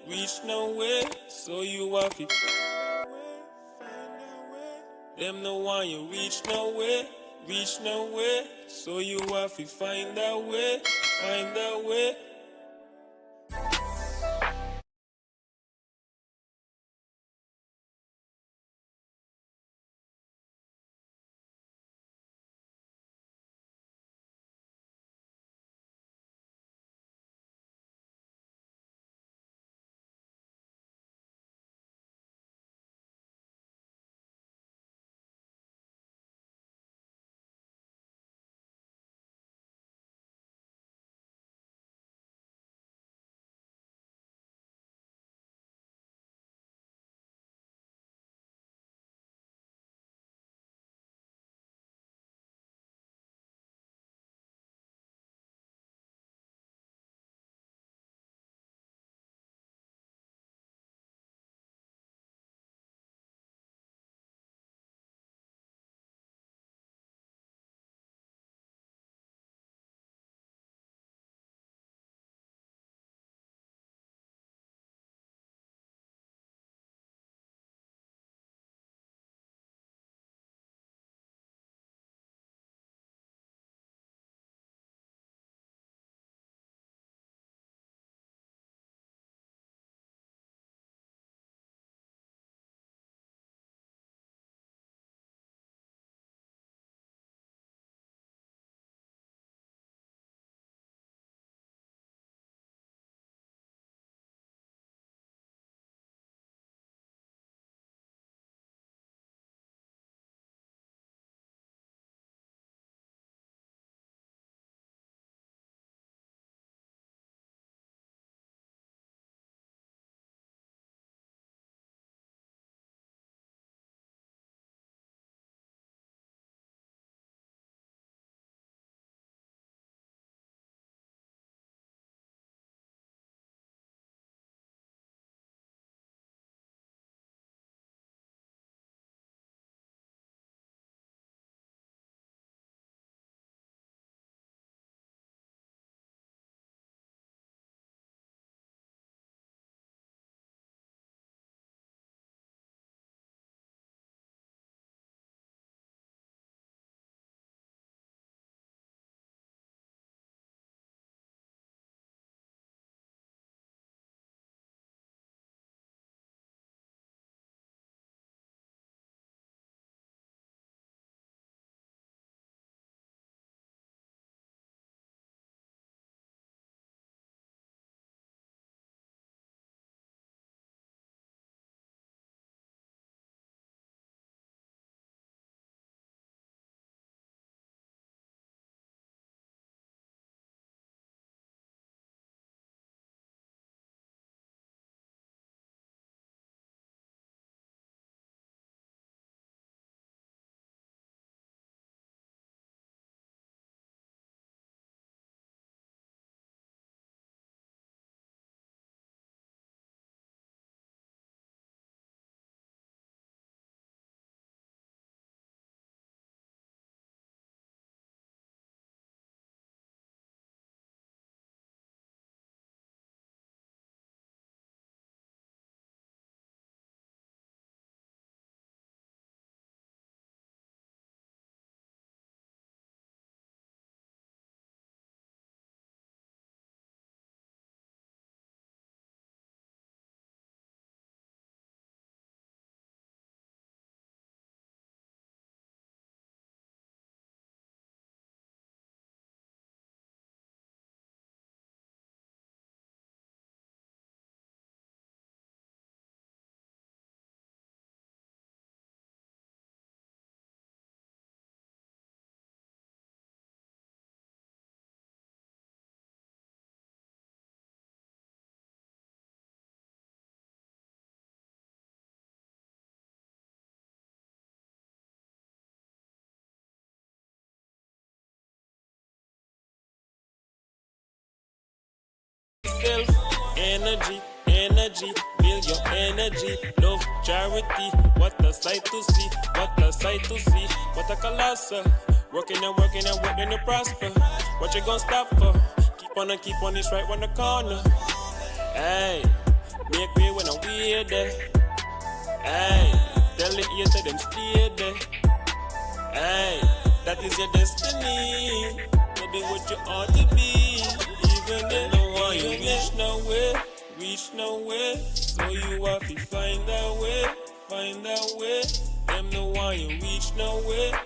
reach nowhere, so you have it. Them no want you reach nowhere, so you have to find a way, find a way. Energy, build your energy, love, charity, what a sight to see, what a colossal, working and working to prosper, what you gonna stop for, keep on, it's right on the corner, hey, me stay there. Hey, tell the hater them stay there. Hey, that is your destiny. Maybe what you ought to be. Even if no one you reach nowhere. So you have to find a way. Them no one you reach nowhere.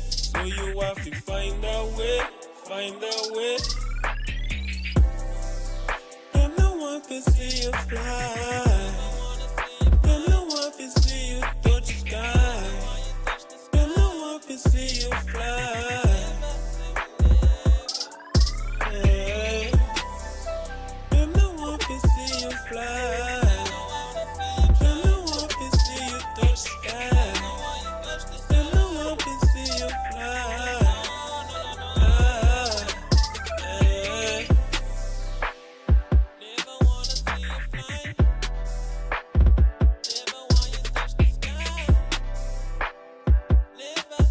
So you have to find a way. Them no one can see you fly. Them no one can see you touch sky. Them no one can see you fly. Yeah. Them no one can see you fly. Them no one can see you touch sky. Them no one can see you fly. Yeah. Never wanna see you fly. Never want you touch the sky. Never.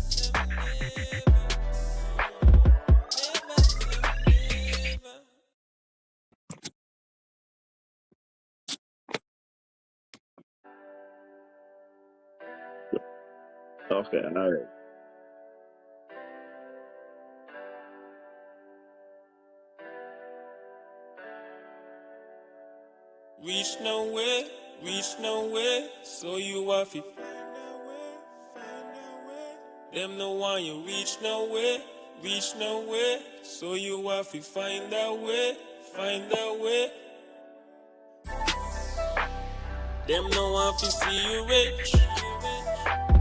Okay, all right. Reach nowhere, so you have to find a way. Them no one you reach nowhere, so you have to find a way. Them no want to see you rich,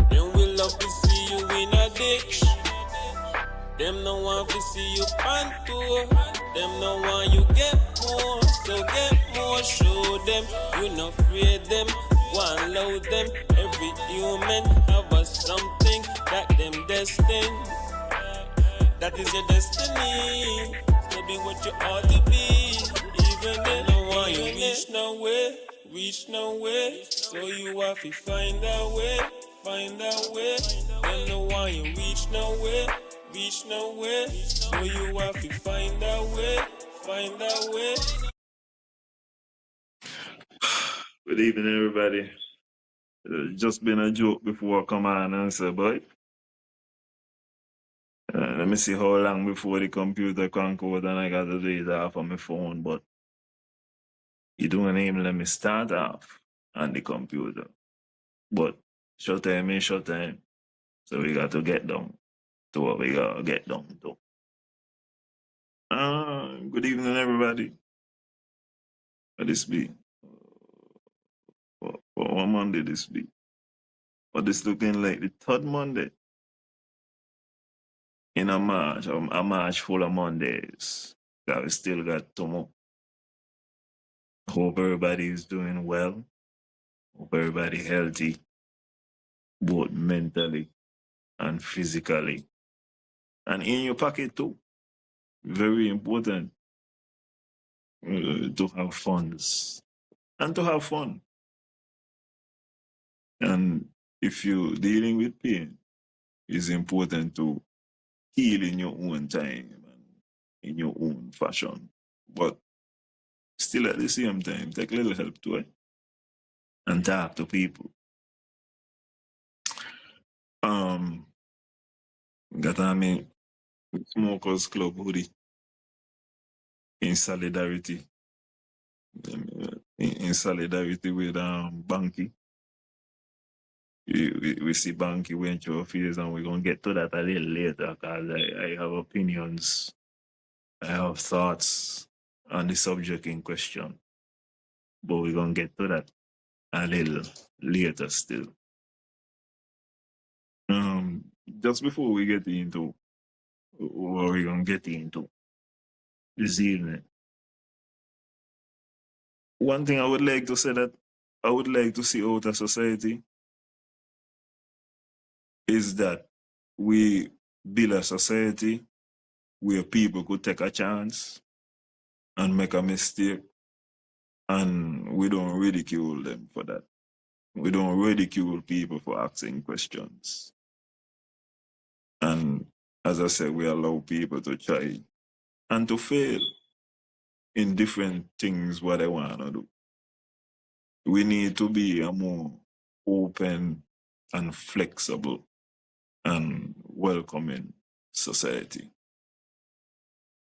them will love to see you in a ditch. Them no want to see you on tour, them no want you get more, so get more. Show them you not afraid them, one load them. Every human have a something that them destined. That is your destiny, so be what you ought to be. Even if no one you reach nowhere, so you have to find a way. Them no one you reach nowhere, so you have to find a way. Good evening, everybody. Just been a joke before I come on and say, boy. Let me see how long before the computer can code and I got to do it off on my phone, but you don't even let me start off on the computer. But short time. So we got to get down to what we got to get down to. Good evening, everybody. What this be? What Monday this be? But this looking like the third Monday in a March full of Mondays. That we still got tomorrow. Hope everybody is doing well. Hope everybody healthy, both mentally and physically. And in your pocket too. Very important to have funds and to have fun. And if you're dealing with pain, it's important to heal in your own time and in your own fashion. But still at the same time, take a little help to it and talk to people. Got on me Smokers Club hoodie in solidarity. In solidarity with Banky. We see Banky went through a phase and we're going to get to that a little later because I have opinions, I have thoughts on the subject in question. But we're going to get to that a little later still. Just before we get into what we're going to get into this evening, one thing I would like to say that I would like to see out of society is that we build a society where people could take a chance and make a mistake, and we don't ridicule them for that. We don't ridicule people for asking questions. And as I said, we allow people to try and to fail in different things what they want to do. we need to be a more open and flexible and welcoming society.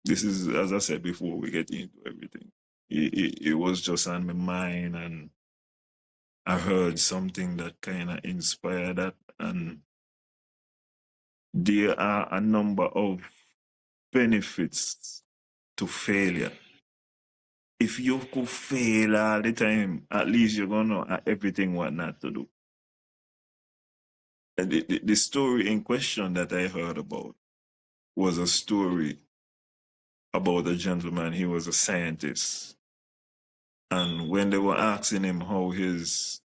This is, as I said before, we get into everything. It was just on my mind, and I heard something that kind of inspired that. And there are a number of benefits to failure. If you could fail all the time, at least you're going to know everything what not to do. And the story in question that I heard about was a story about a gentleman. He was a scientist. And when they were asking him how his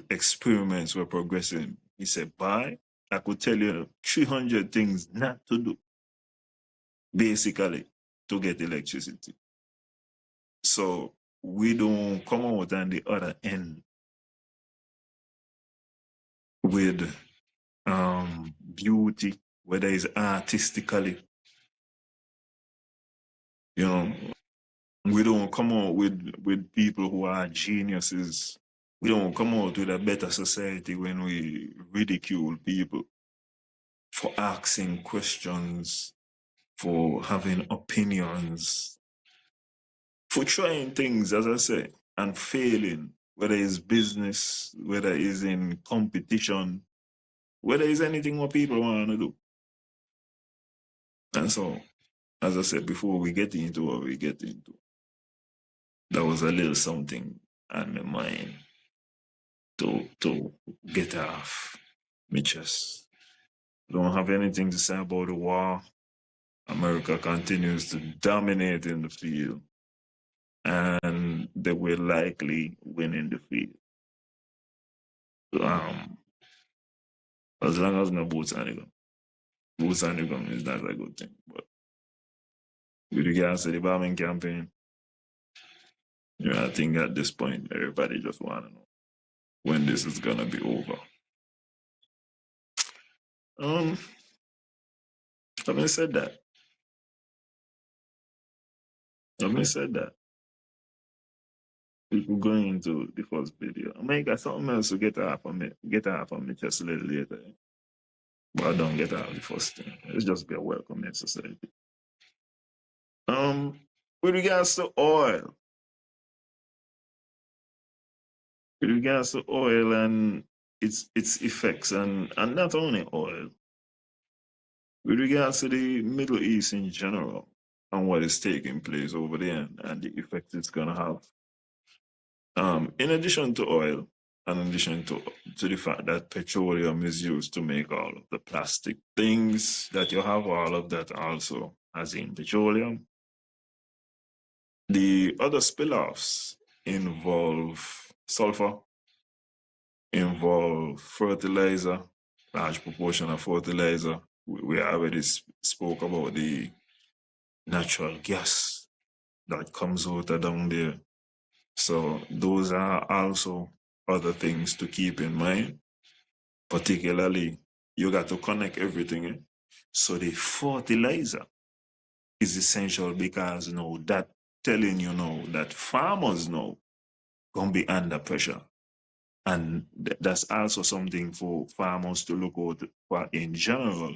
experiments were progressing, he said, "Boy, I could tell you 300 things not to do, basically, to get electricity." So we don't come out on the other end with beauty, whether it's artistically, you know, we don't come out with people who are geniuses. We don't come out with a better society when we ridicule people for asking questions, for having opinions, for trying things, as I say, and failing, whether it's business, whether it's in competition, whether it's anything what people want to do. And so, as I said before, we get into what we get into. That was a little something on my mind to get off my chest. Don't have anything to say about the war. America continues to dominate in the field, and they will likely win in the field. Um, as long as no boots on the gun. Boots on the gun is not a good thing. But with regards to the bombing campaign, I think at this point everybody just want to know when this is gonna be over. Um, having said that, if we're going into the first video, I might got something else to get off of me just a little later. But I don't get out the first thing. It's just be a welcoming society. With regards to oil, and its effects, and not only oil, with regards to the Middle East in general and what is taking place over there and the effect it's gonna have. In addition to oil, and in addition to the fact that petroleum is used to make all of the plastic things that you have, all of that also as in petroleum. The other spill-offs involve sulfur, involve fertilizer, large proportion of fertilizer. We already spoke about the natural gas that comes out of down there. So those are also other things to keep in mind. Particularly, you got to connect everything in. So the fertilizer is essential because that telling that farmers know gonna be under pressure. And that's also something for farmers to look out for in general,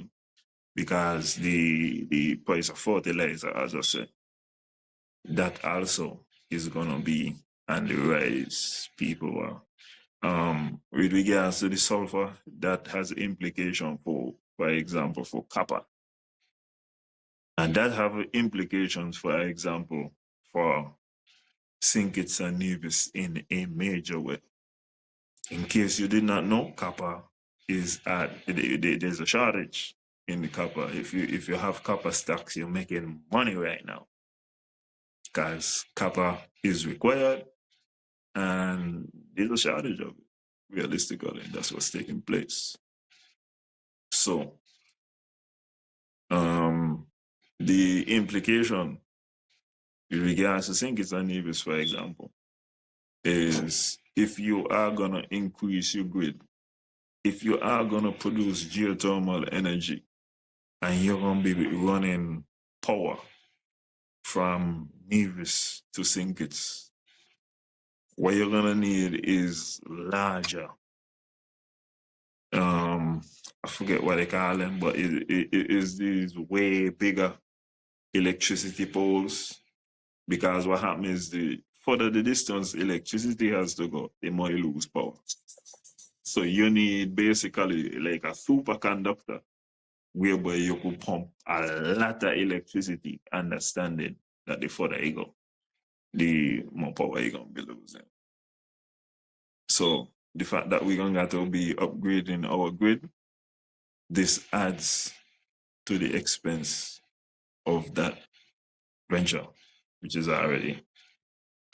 because the price of fertilizer, as I said, that also is gonna be on the rise. People are with regards to the sulfur, that has implication for example, for copper. And that have implications, for example, for Sinkits and Nevis in a major way. In case you did not know, copper is there's a shortage in the copper. If you have copper stocks, you're making money right now, because copper is required and there's a shortage of it. Realistically, that's what's taking place. So the implication with regards to Sinkits and Nevis, for example, is if you are gonna increase your grid, if you are gonna produce geothermal energy, and you're gonna be running power from Nevis to Sinkits, what you're gonna need is larger. I forget what they call them, but it is these way bigger electricity poles, because what happens is the further the distance electricity has to go, the more you lose power. So you need basically like a superconductor whereby you could pump a lot of electricity, understanding that the further you go, the more power you're gonna be losing. So the fact that we're gonna have to be upgrading our grid, this adds to the expense of that venture, which is already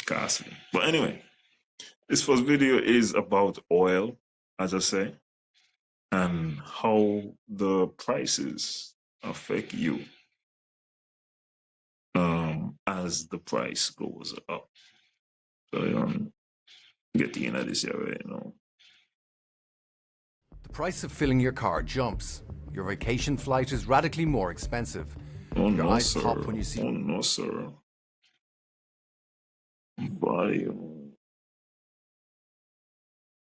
costly. But anyway, this first video is about oil, as I say, and how the prices affect you as the price goes up. So you get the end of this already, you know. The price of filling your car jumps. Your vacation flight is radically more expensive. Oh Your no, eyes sir. pop when you see... Oh no, sir. Bye.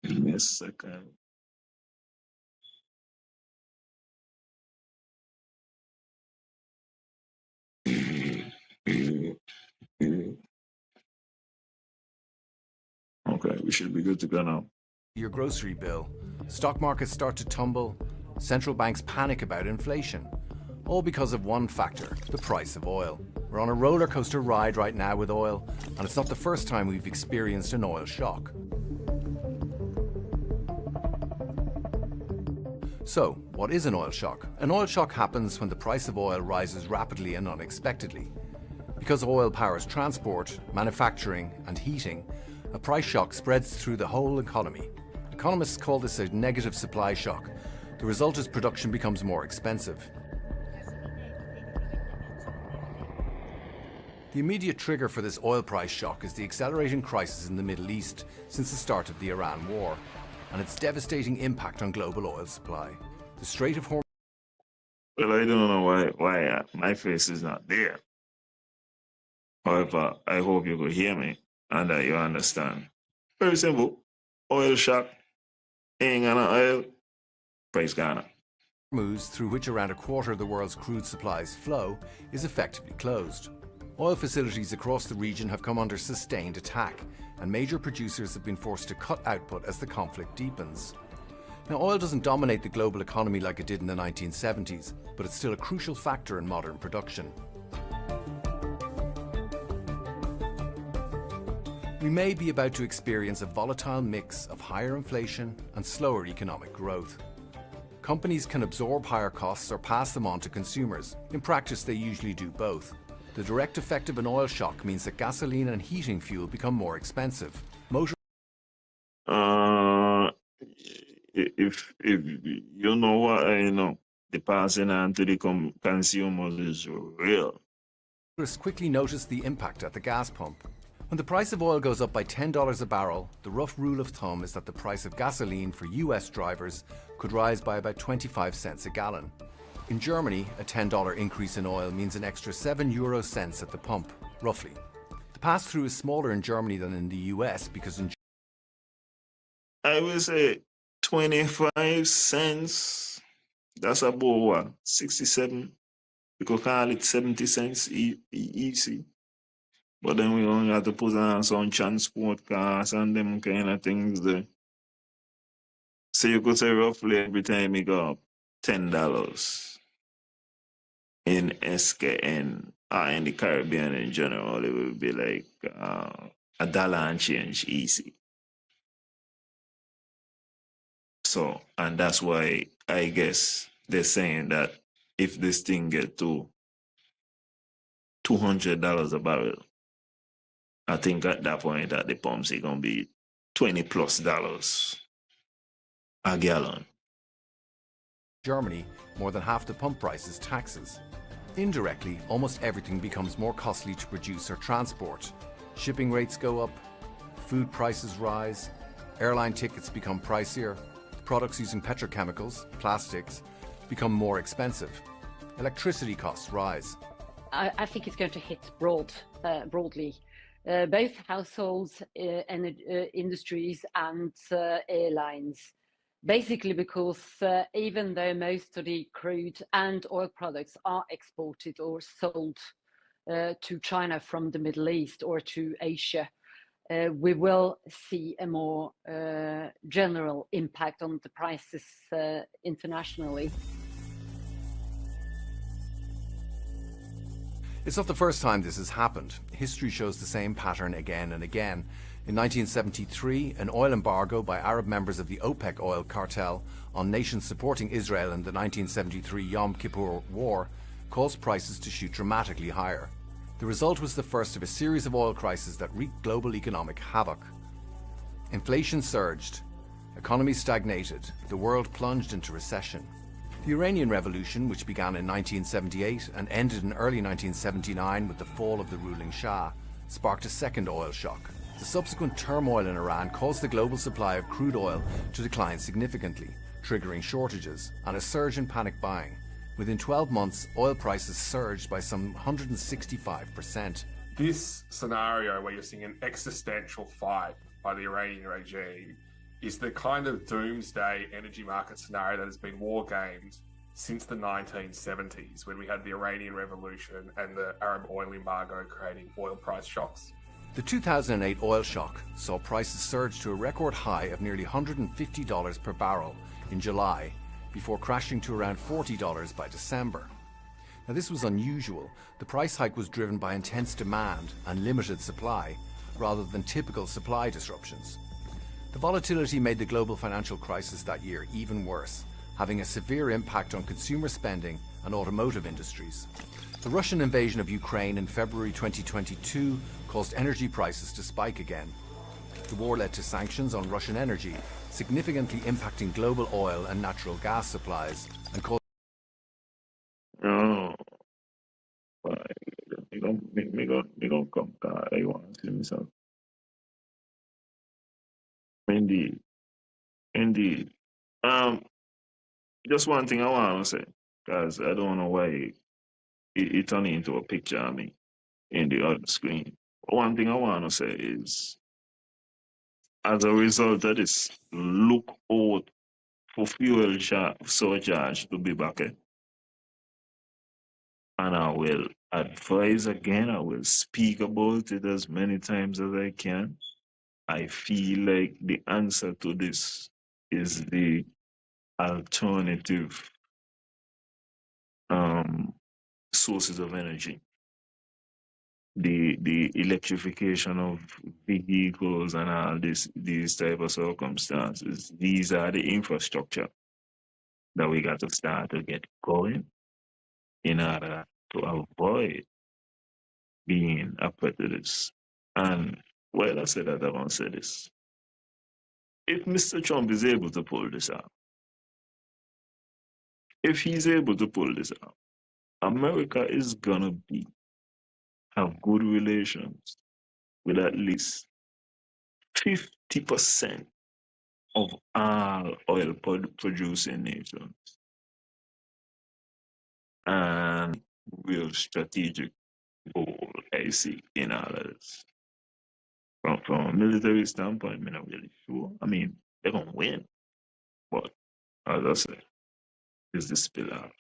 Give me a second. Okay, we should be good to go now. your grocery bill. Stock markets start to tumble. Central banks panic about inflation. All because of one factor, the price of oil. We're on a roller coaster ride right now with oil, and it's not the first time we've experienced an oil shock. So, what is an oil shock? An oil shock happens when the price of oil rises rapidly and unexpectedly. Because oil powers transport, manufacturing, and heating, a price shock spreads through the whole economy. Economists call this a negative supply shock. The result is production becomes more expensive. The immediate trigger for this oil price shock is the accelerating crisis in the Middle East since the start of the Iran war, and its devastating impact on global oil supply. The Strait of Hormuz... Well, I don't know why my face is not there. However, I hope you could hear me and that you understand. Very simple. Oil shock, ain't gonna oil, price gone up. Hormuz, through which around a quarter of the world's crude supplies flow, is effectively closed. Oil facilities across the region have come under sustained attack, and major producers have been forced to cut output as the conflict deepens. Now, oil doesn't dominate the global economy like it did in the 1970s, but it's still a crucial factor in modern production. We may be about to experience a volatile mix of higher inflation and slower economic growth. Companies can absorb higher costs or pass them on to consumers. In practice, they usually do both. The direct effect of an oil shock means that gasoline and heating fuel become more expensive. If you know what I know, the passing on to the consumers is real. Motorists quickly notice the impact at the gas pump. When the price of oil goes up by $10 a barrel, the rough rule of thumb is that the price of gasoline for US drivers could rise by about 25 cents a gallon. In Germany, a $10 increase in oil means an extra 7 euro cents at the pump, roughly. The pass-through is smaller in Germany than in the US because in... I will say 25 cents. That's about what? 67. We could call it 70 cents easy. But then we only have to put on some transport costs and them kind of things there. So you could say roughly every time you go up $10 in SKN in the Caribbean in general, it will be like $1 and change easy. So, and that's why I guess they're saying that if this thing get to $200 a barrel, I think at that point at the pumps it's gonna be $20+ a gallon. Germany, more than half the pump price is taxes. Indirectly, almost everything becomes more costly to produce or transport. Shipping rates go up, food prices rise, airline tickets become pricier, products using petrochemicals, plastics, become more expensive. Electricity costs rise. I think it's going to hit broadly both households, industries, and airlines. Basically, because even though most of the crude and oil products are exported or sold to China from the Middle East or to Asia, we will see a more general impact on the prices internationally. It's not the first time this has happened. History shows the same pattern again and again. In 1973, an oil embargo by Arab members of the OPEC oil cartel on nations supporting Israel in the 1973 Yom Kippur War caused prices to shoot dramatically higher. The result was the first of a series of oil crises that wreaked global economic havoc. Inflation surged, economies stagnated, the world plunged into recession. The Iranian Revolution, which began in 1978 and ended in early 1979 with the fall of the ruling Shah, sparked a second oil shock. The subsequent turmoil in Iran caused the global supply of crude oil to decline significantly, triggering shortages and a surge in panic buying. Within 12 months, oil prices surged by some 165%. This scenario where you're seeing an existential fight by the Iranian regime is the kind of doomsday energy market scenario that has been war-gamed since the 1970s, when we had the Iranian Revolution and the Arab oil embargo creating oil price shocks. The 2008 oil shock saw prices surge to a record high of nearly $150 per barrel in July, before crashing to around $40 by December. Now, this was unusual. The price hike was driven by intense demand and limited supply, rather than typical supply disruptions. The volatility made the global financial crisis that year even worse, having a severe impact on consumer spending and automotive industries. The Russian invasion of Ukraine in February 2022 caused energy prices to spike again. The war led to sanctions on Russian energy, significantly impacting global oil and natural gas supplies and caused... Oh, me gon' come, God, I want to see myself. Indeed, indeed. Just one thing I want to say, because I don't know why it turned into a picture of me in the other screen. One thing I want to say is, as a result of this, look out for fuel surcharge to be back. And I will advise again, I will speak about it as many times as I can. I feel like the answer to this is the alternative sources of energy. The electrification of vehicles and all these type of circumstances. These are the infrastructure that we got to start to get going in order to avoid being a prejudice. And while I said that, I want to say this. If Mr. Trump is able to pull this out, if he's able to pull this out, America is gonna have good relations with at least 50% of all oil producing nations, and real strategic goal I see in all of this. From a military standpoint, I'm not really sure. I mean, they're gonna win, but as I said, it's the spillover.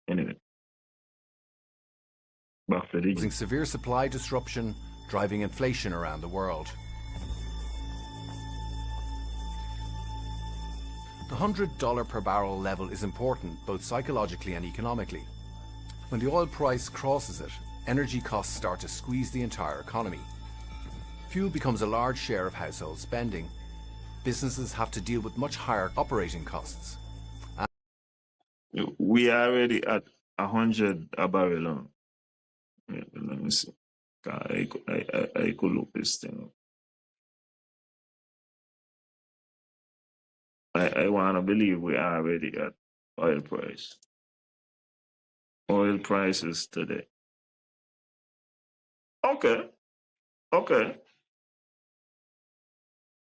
Anyway, back to the causing severe supply disruption, driving inflation around the world. The $100 per barrel level is important both psychologically and economically. When the oil price crosses it, energy costs start to squeeze the entire economy. Fuel becomes a large share of household spending. Businesses have to deal with much higher operating costs. We are already at 100 a barrel. Yeah, let me see. I could look this thing up. I want to believe we are already at oil price. Oil prices today. Okay.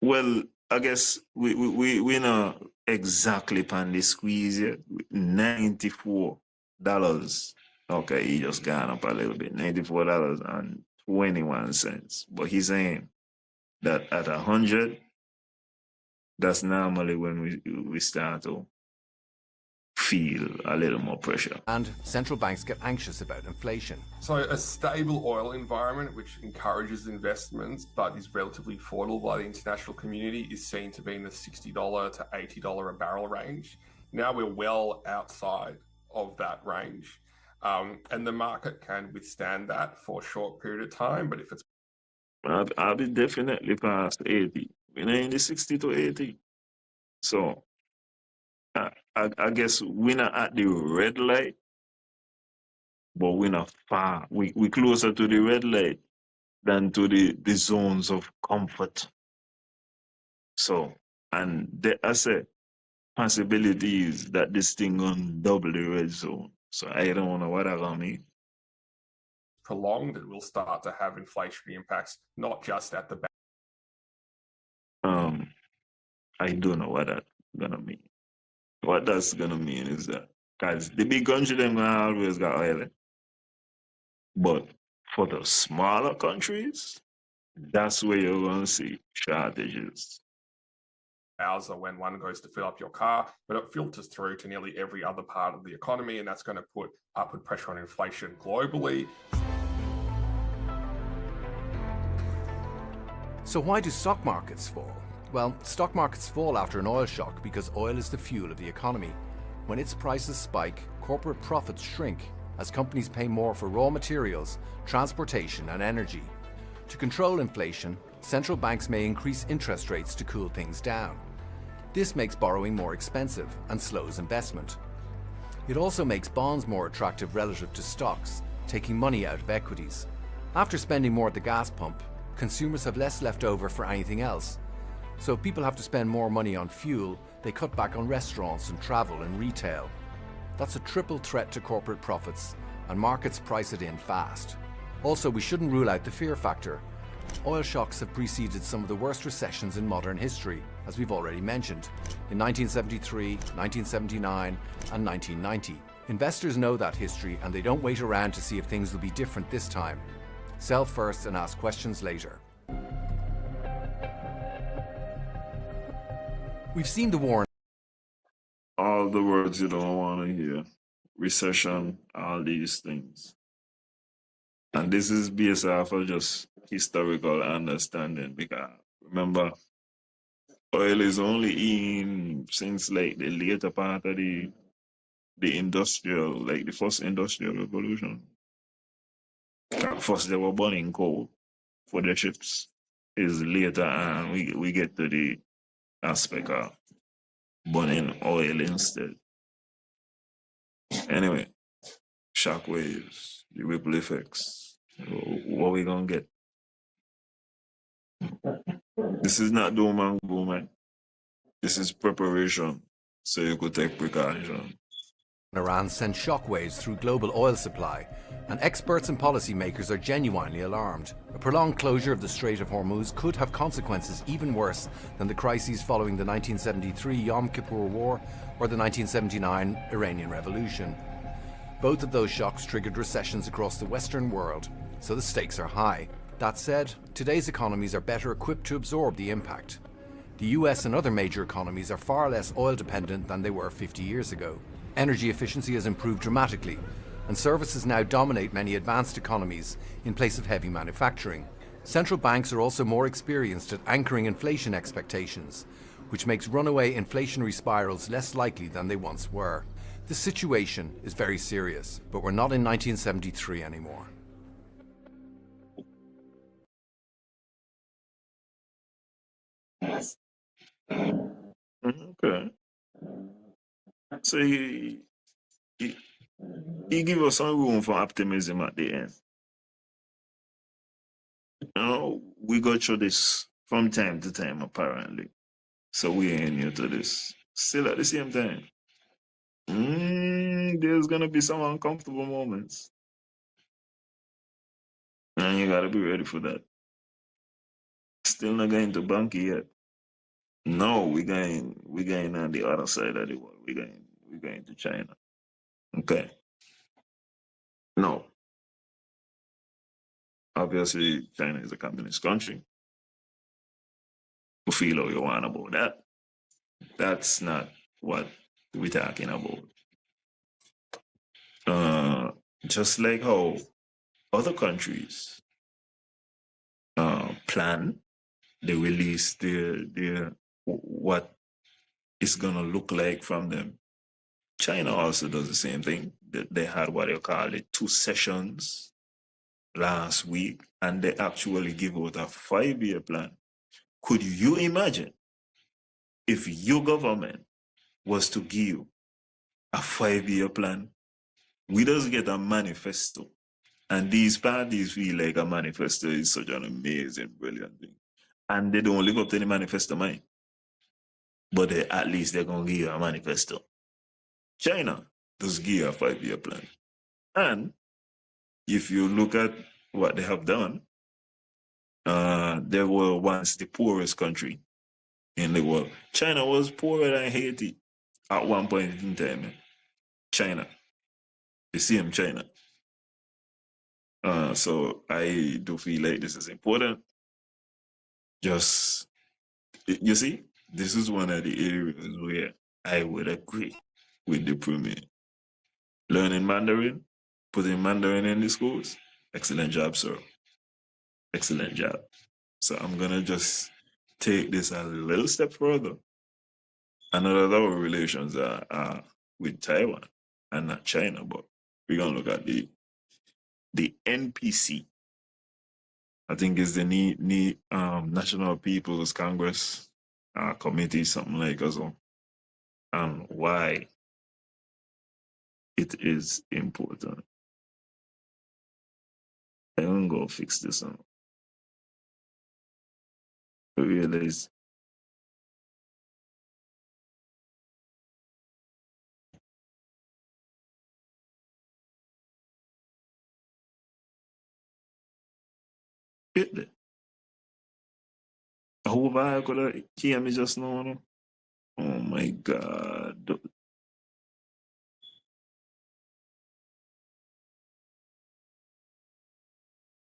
Well, I guess we know exactly pan the squeeze yet. $94. Okay, he just gone up a little bit. $94 21 cents. But he's saying that at 100, that's normally when we start to feel a little more pressure. And central banks get anxious about inflation. So a stable oil environment, which encourages investments but is relatively affordable by the international community, is seen to be in the $60 to $80 a barrel range. Now we're well outside of that range. And the market can withstand that for a short period of time, but if it's I'll be definitely past 80. We're in the 60 to 80. So I guess we're not at the red light, but we're not far. We closer to the red light than to the zones of comfort. So, and I say possibility is that this thing gonna double the red zone. So I don't know what that gonna mean. prolonged, it will start to have inflationary impacts, not just at the back. I don't know what that's gonna mean. What that's gonna mean is that because the big country them gonna always got oil. But for the smaller countries, that's where you're gonna see shortages. Browser when one goes to fill up your car, but it filters through to nearly every other part of the economy, and that's going to put upward pressure on inflation globally. So why do stock markets fall? Well, stock markets fall after an oil shock because oil is the fuel of the economy. When its prices spike, corporate profits shrink as companies pay more for raw materials, transportation and energy. To control inflation, central banks may increase interest rates to cool things down. This makes borrowing more expensive and slows investment. It also makes bonds more attractive relative to stocks, taking money out of equities. After spending more at the gas pump, consumers have less left over for anything else. So if people have to spend more money on fuel, they cut back on restaurants and travel and retail. That's a triple threat to corporate profits, and markets price it in fast. Also, we shouldn't rule out the fear factor. Oil shocks have preceded some of the worst recessions in modern history, as we've already mentioned, in 1973, 1979 and 1990. Investors know that history and they don't wait around to see if things will be different this time. Sell first and ask questions later. We've seen the war. All the words you don't want to hear. Recession, all these things. And this is based off of just historical understanding because remember, oil is only in since like the later part of the industrial, like the first industrial revolution. First they were burning coal for their ships. Is later and we get to the aspect of burning oil instead. Anyway, shock waves, the ripple effects. What we gonna get? This is not doom and gloom, man. This is preparation, so you could take precaution. Iran sent shockwaves through global oil supply, and experts and policymakers are genuinely alarmed. A prolonged closure of the Strait of Hormuz could have consequences even worse than the crises following the 1973 Yom Kippur War or the 1979 Iranian Revolution. Both of those shocks triggered recessions across the Western world, so the stakes are high. That said, today's economies are better equipped to absorb the impact. The US and other major economies are far less oil dependent than they were 50 years ago. Energy efficiency has improved dramatically, and services now dominate many advanced economies in place of heavy manufacturing. Central banks are also more experienced at anchoring inflation expectations, which makes runaway inflationary spirals less likely than they once were. This situation is very serious, but we're not in 1973 anymore. Okay. So he give us some room for optimism at the end. You know, we go through this from time to time, apparently. So we ain't new to this. Still at the same time, there's gonna be some uncomfortable moments. And you gotta be ready for that. Still not going to Banky yet. No, we going on the other side of the world. We going to China. Okay. No. Obviously, China is a communist country. You feel how you want about that. That's not what we're talking about. Uh, just like how other countries plan, they release their what it's gonna look like from them. China also does the same thing. They had what they call it 2 sessions last week, and they actually give out a 5-year plan. Could you imagine if your government was to give a 5-year plan? We just get a manifesto, and these parties feel like a manifesto is such an amazing, brilliant thing, and they don't live up to the manifesto, mind. But at least they're gonna give you a manifesto. China does give you a 5-year plan, and if you look at what they have done, they were once the poorest country in the world. China was poorer than Haiti at one point in time. China, the same China. So I do feel like this is important. Just, you see, this is one of the areas where I would agree with the premier. Learning Mandarin, putting Mandarin in the schools, excellent job, sir. Excellent job. So I'm gonna just take this a little step further. Another our relations are with Taiwan and not China, but we're gonna look at the NPC. I think it's the National People's Congress Committee, something like that, so, and why it is important. I'm gonna go fix this one. I realize it. I hope I could have hear me just now. No? Oh my God.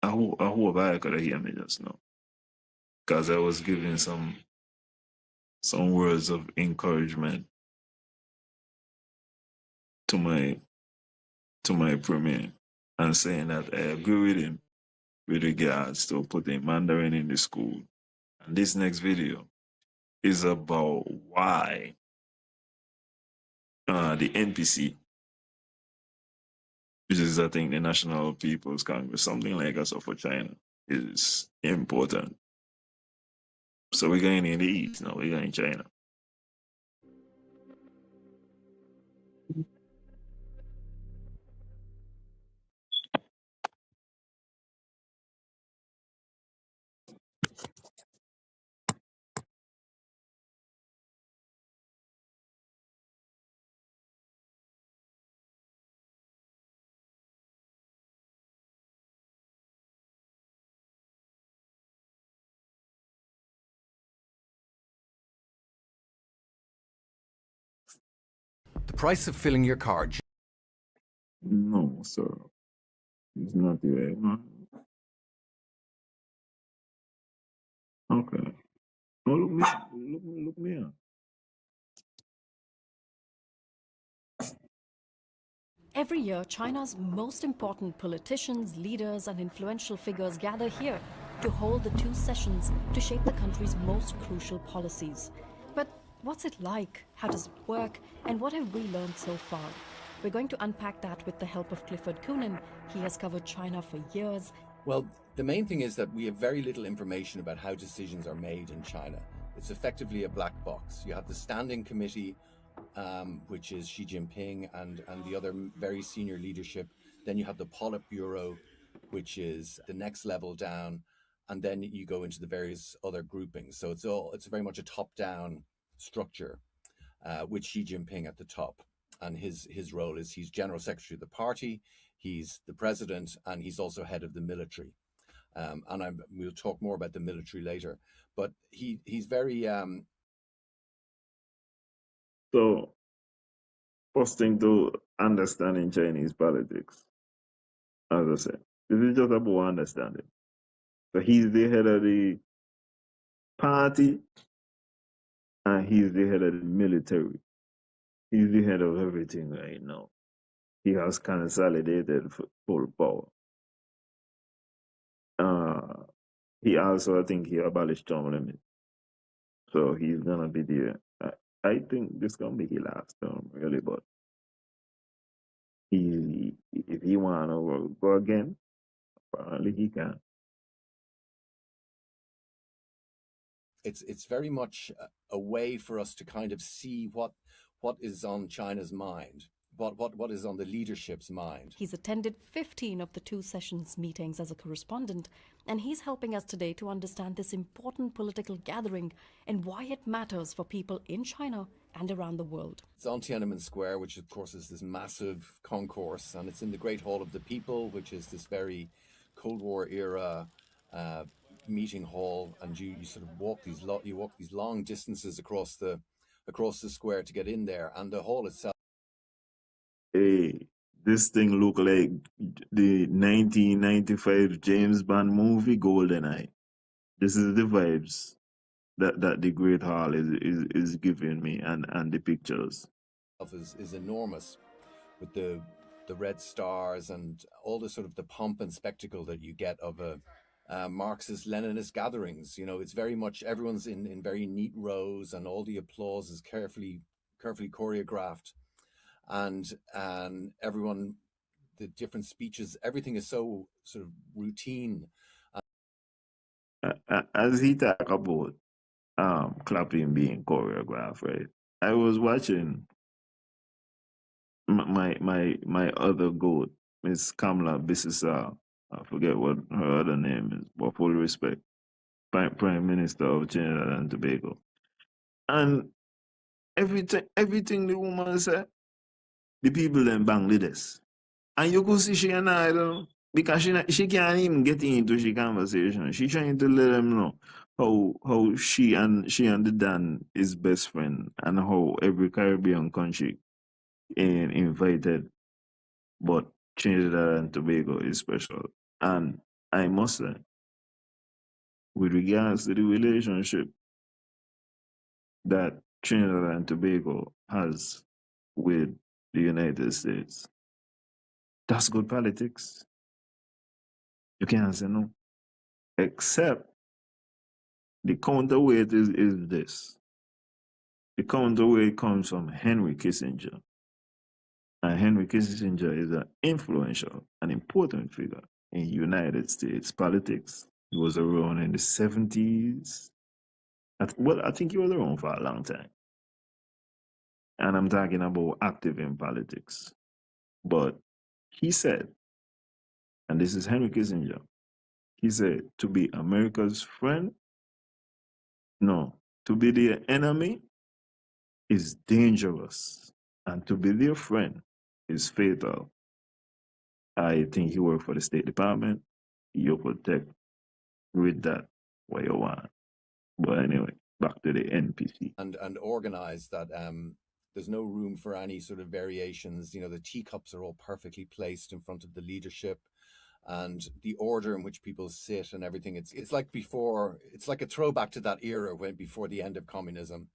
I hope I could have hear me just now. Because I was giving some words of encouragement to my premier and saying that I agree with him with regards to putting Mandarin in the school. And this next video is about why the NPC, which is I think the National People's Congress, something like us for China, is important. So we're going in the East now, we're going China. The price of filling your car. No, sir. It's not the way. Okay. Oh, look me up. Every year, China's most important politicians, leaders, and influential figures gather here to hold the 2 sessions to shape the country's most crucial policies. But what's it like? How does it work? And what have we learned so far? We're going to unpack that with the help of Clifford Coonan. He has covered China for years. Well, the main thing is that we have very little information about how decisions are made in China. It's effectively a black box. You have the Standing Committee, which is Xi Jinping and the other very senior leadership. Then you have the Politburo, which is the next level down. And then you go into the various other groupings. So it's very much a top-down structure with Xi Jinping at the top. And his role is he's general secretary of the party, he's the president, and he's also head of the military. And we'll talk more about the military later. But he's very... So, first thing to understand in Chinese politics, as I said, this is just about understanding. So he's the head of the party and he's the head of the military. He's the head of everything right now. He has consolidated full power. He also, I think, he abolished term limit. So he's gonna be there. I think this gonna be his last term, really. But if he wanna go again, apparently he can. It's very much a way for us to kind of see what is on China's mind, what is on the leadership's mind. He's attended 15 of the two sessions meetings as a correspondent, and he's helping us today to understand this important political gathering and why it matters for people in China and around the world. It's on Tiananmen Square, which of course is this massive concourse, and it's in the Great Hall of the People, which is this very Cold War era meeting hall, and you sort of walk these long distances across the square to get in there, and the hall itself. Hey, this thing look like the 1995 James Bond movie GoldenEye. This is the vibes that the Great Hall is giving me, and the pictures. Is enormous, with the red stars and all the sort of the pomp and spectacle that you get of a Marxist Leninist gatherings. You know, it's very much everyone's in very neat rows, and all the applause is carefully choreographed, and everyone, the different speeches, everything is so sort of routine. As he talk about clapping being choreographed, right? I was watching my other goat, Miss Kamala Bissisa. I forget what her other name is, but full respect, Prime Minister of Trinidad and Tobago. And everything the woman said, the people then bang this. And you could see she and I don't, because she can't even get into the conversation. She trying to let them know how she and the Dan is best friend, and how every Caribbean country invited, but Trinidad and Tobago is special. And I must say, with regards to the relationship that Trinidad and Tobago has with the United States, that's good politics. You can't say no. Except the counterweight is this. The counterweight comes from Henry Kissinger. And Henry Kissinger is an influential and important figure in United States politics. He was around in the 70s. I think he was around for a long time. And I'm talking about active in politics. But he said, and this is Henry Kissinger, he said, to be America's friend, no, to be their enemy is dangerous. And to be their friend is fatal. I think he worked for the State Department. You protect with that what you want. But anyway, back to the NPC. And organize that there's no room for any sort of variations. You know, the teacups are all perfectly placed in front of the leadership, and the order in which people sit and everything. It's like before. It's like a throwback to that era when before the end of communism.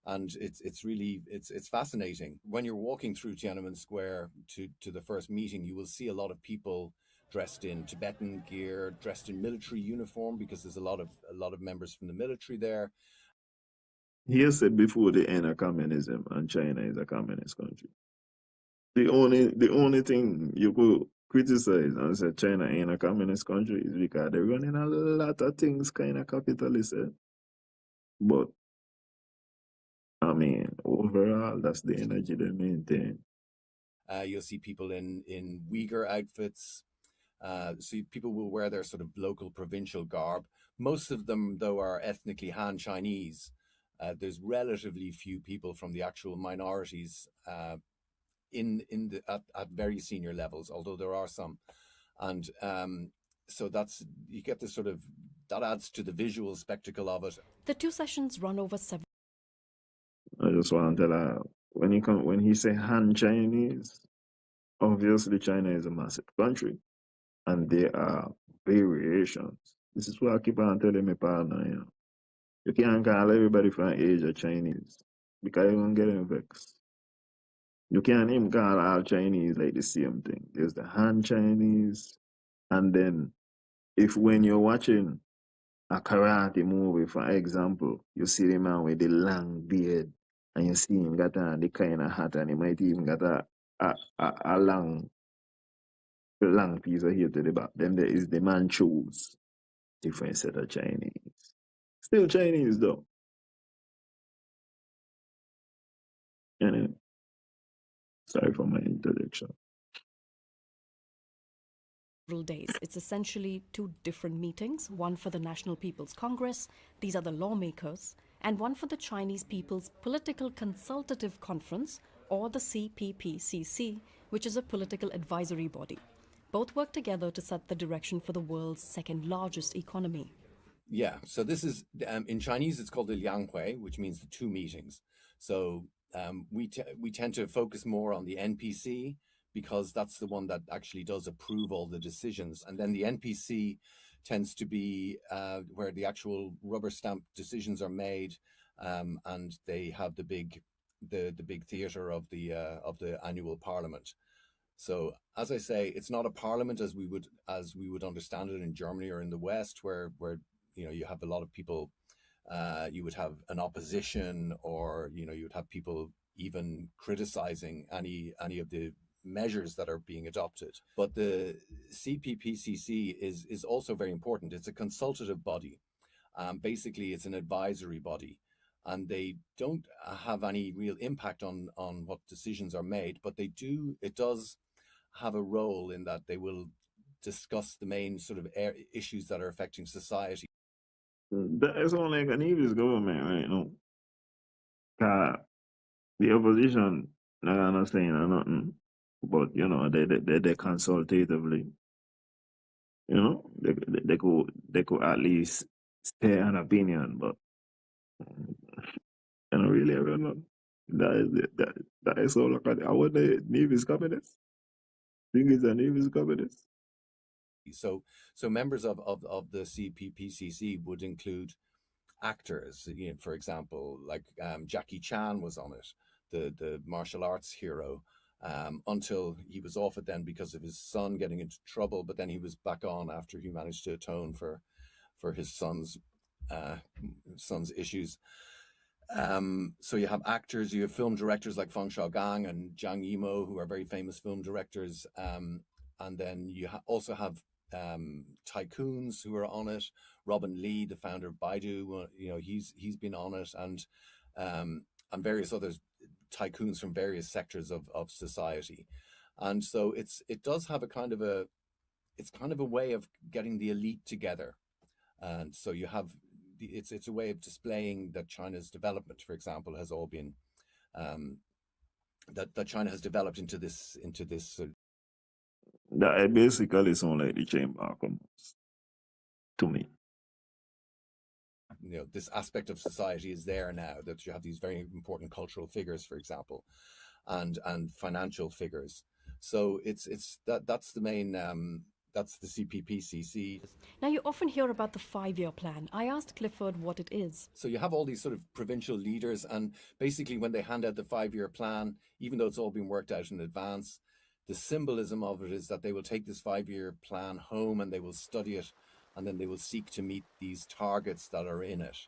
And it's really fascinating. When you're walking through Tiananmen Square to the first meeting, you will see a lot of people dressed in Tibetan gear, dressed in military uniform, because there's a lot of members from the military there. He said before the end of communism, and China is a communist country. The only thing you could criticize and say China ain't a communist country is because they're running a lot of things kind of capitalist. But I mean, overall, that's the energy they maintain. You'll see people in Uyghur outfits. So people will wear their sort of local provincial garb. Most of them, though, are ethnically Han Chinese. There's relatively few people from the actual minorities at very senior levels, although there are some. And so you get this sort of, that adds to the visual spectacle of it. The two sessions run over several. I just want to tell her, when he say Han Chinese, obviously China is a massive country, and there are variations. This is what I keep on telling my partner, you know. You can't call everybody from Asia Chinese because you're going to get them vexed. You can't even call all Chinese like the same thing. There's the Han Chinese, and then if when you're watching a karate movie, for example, you see the man with the long beard, and you see him got on the kind of hat, and he might even got a long piece of hair to the back. Then there is the Manchus, different set of Chinese. Still Chinese though. Anyway, sorry for my interjection. Days. It's essentially two different meetings, one for the National People's Congress, these are the lawmakers, and one for the Chinese People's Political Consultative Conference, or the CPPCC, which is a political advisory body. Both work together to set the direction for the world's second largest economy. Yeah, so this is, in Chinese, it's called the Lianghui, which means the two meetings. So we tend to focus more on the NPC, because that's the one that actually does approve all the decisions. And then the NPC tends to be where the actual rubber stamp decisions are made, and they have the big theater of the annual parliament. So as I say, it's not a parliament as we would understand it in Germany or in the West, where you have a lot of people. You would have an opposition, or you would have people even criticizing any of the measures that are being adopted. But the CPPCC is also very important. It's a consultative body. Basically, it's an advisory body, and they don't have any real impact on what decisions are made, but it does have a role in that they will discuss the main sort of issues that are affecting society. That sounds like a Nevis government right now. The opposition not saying nothing, but they consultatively, they could at least stay an opinion, but I don't really ever know. That is all. Like, I want the Nevis cabinets. Think it's a Nevis cabinets. So members of the CPPCC would include actors, for example, like Jackie Chan was on it, the martial arts hero, until he was off it then because of his son getting into trouble, but then he was back on after he managed to atone for his son's issues. So you have actors, you have film directors like Feng Xiaogang and Zhang Yimou, who are very famous film directors, and then you also have tycoons who are on it. Robin Lee, the founder of Baidu, he's been on it, and various other tycoons from various sectors of society. And so it does have it's kind of a way of getting the elite together. And so you have it's a way of displaying that China's development, for example, has all been that China has developed into this. That basically sounds like the chamber of commerce to me. This aspect of society is there now, that you have these very important cultural figures, for example, and financial figures. So that's the main. That's the CPPCC. Now, you often hear about the 5-year plan. I asked Clifford what it is. So you have all these sort of provincial leaders, and basically when they hand out the 5-year plan, even though it's all been worked out in advance, the symbolism of it is that they will take this 5-year plan home and they will study it, and then they will seek to meet these targets that are in it.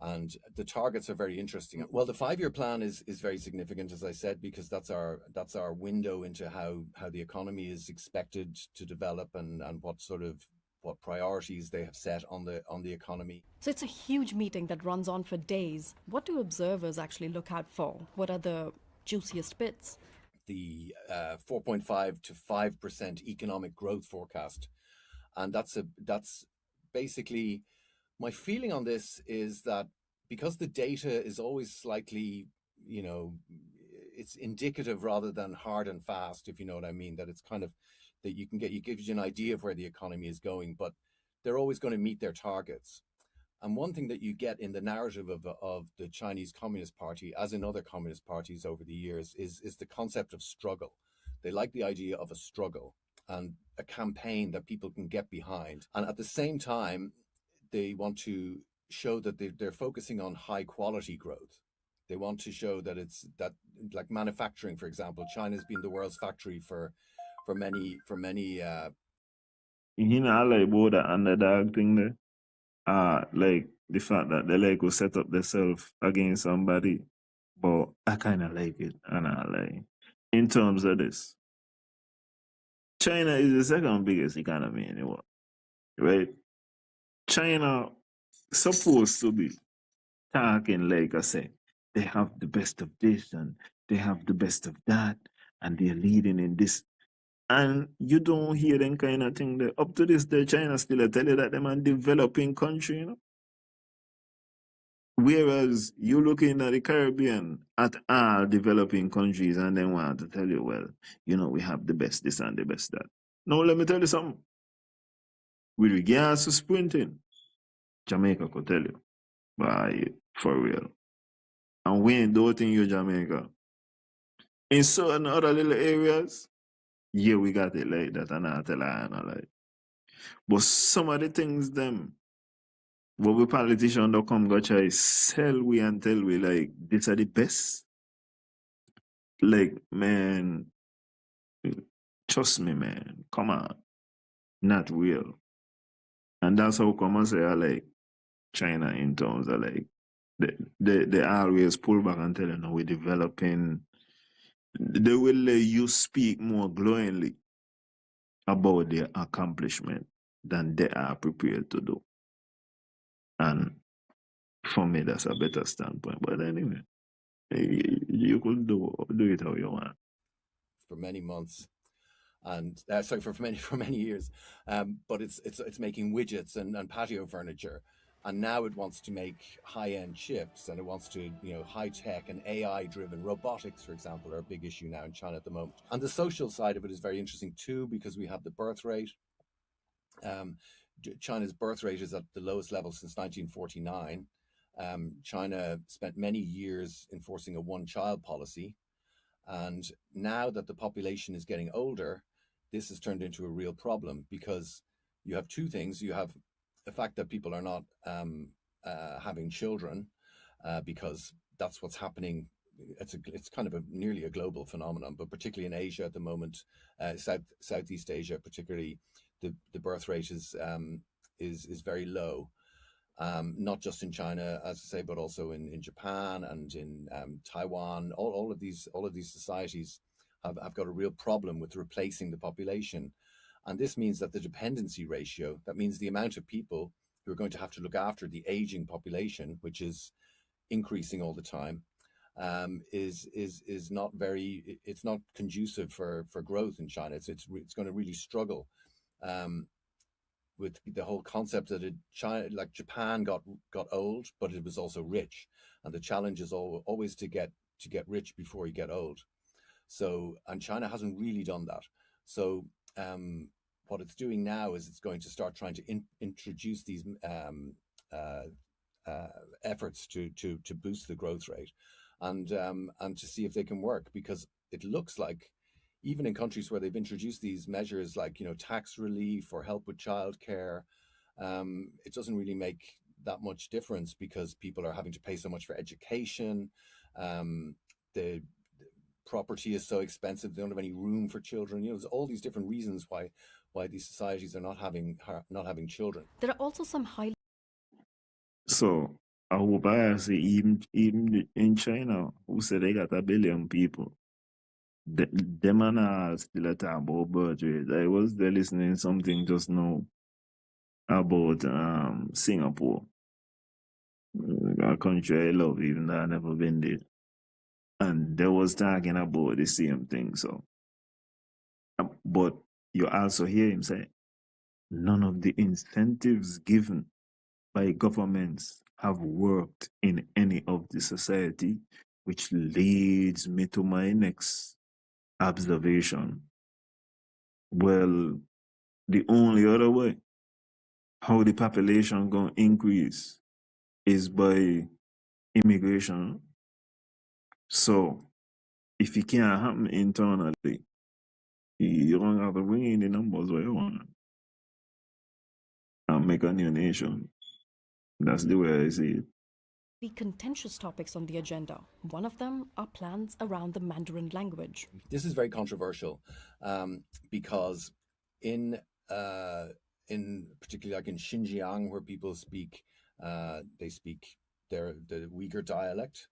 And the targets are very interesting. Well, the 5-year plan is very significant, as I said, because that's our window into how the economy is expected to develop, and what priorities they have set on the economy. So it's a huge meeting that runs on for days. What do observers actually look out for? What are the juiciest bits? The 4.5 to 5% economic growth forecast, and that's basically. My feeling on this is that because the data is always slightly, it's indicative rather than hard and fast, if you know what I mean, that it's kind of that it gives you an idea of where the economy is going, but they're always going to meet their targets. And one thing that you get in the narrative of the Chinese Communist Party, as in other communist parties over the years, is the concept of struggle. They like the idea of a struggle. and a campaign that people can get behind. And at the same time, they want to show that they're focusing on high quality growth. They want to show that it's that, like manufacturing, for example, China's been the world's factory for many You know, I like about the underdog thing there. Like the fact that they like will set up themselves against somebody. But I kind of like it, and I like in terms of this. China is the second biggest economy in the world, right? China supposed to be talking like I say, they have the best of this and they have the best of that, and they're leading in this. And you don't hear them kind of thing there. Up to this day, China still tell you that them a developing country, you know. Whereas you looking at the Caribbean at all developing countries and they want to tell you, well, you know, we have the best this and the best that. Now let me tell you something. With regards to sprinting, Jamaica could tell you. Why, for real. And we ain't doubting you, Jamaica. In certain other little areas, yeah, we got it like that, and I tell I not like. But some of the things them, what we politicians don't come go try sell we and tell we like these are the best. Like, man, trust me, man. Come on. Not real. And that's how come I say I like China in terms of like they always pull back and tell you no, we're developing. They will let you speak more glowingly about their accomplishment than they are prepared to do. And for me, that's a better standpoint. But anyway, you could do it how you want. For many months, and for many years, but it's making widgets and patio furniture, and now it wants to make high-end chips, and it wants to, you know, high tech and AI driven robotics, for example, are a big issue now in China at the moment. And the social side of it is very interesting too, because we have the birth rate. China's birth rate is at the lowest level since 1949. China spent many years enforcing a one-child policy, and now that the population is getting older, this has turned into a real problem, because you have two things. You have the fact that people are not having children, because that's what's happening. It's kind of nearly a global phenomenon, but particularly in Asia at the moment, Southeast Asia particularly, the birth rate is very low. Not just in China, as I say, but also in Japan and in Taiwan. All of these societies have got a real problem with replacing the population. And this means that the dependency ratio, that means the amount of people who are going to have to look after the aging population, which is increasing all the time, is not very, it's not conducive for growth in China. It's going to really struggle with the whole concept that China, like Japan, got old, but it was also rich, and the challenge is always to get rich before you get old. So, and China hasn't really done that. So, what it's doing now is it's going to start trying to introduce these efforts to boost the growth rate, and to see if they can work, because it looks like, even in countries where they've introduced these measures like, you know, tax relief or help with childcare, it doesn't really make that much difference, because people are having to pay so much for education. The property is so expensive; they don't have any room for children. You know, there's all these different reasons why these societies are not having children. There are also some high. So I hope I see even in China, who say they got 1 billion people, them and all still a talk about birth rate. I was there listening something just now about Singapore, a country I love, even though I never been there, and they was talking about the same thing. So, but you also hear him say, none of the incentives given by governments have worked in any of the society, which leads me to my next observation. Well, the only other way how the population gonna increase is by immigration. So if it can't happen internally, You don't have to bring in the numbers where you want and make a new nation. That's the way I see it. Be contentious topics on the agenda. One of them are plans around the Mandarin language. This is very controversial because in particularly like in Xinjiang, where people speak, they speak the Uyghur dialect,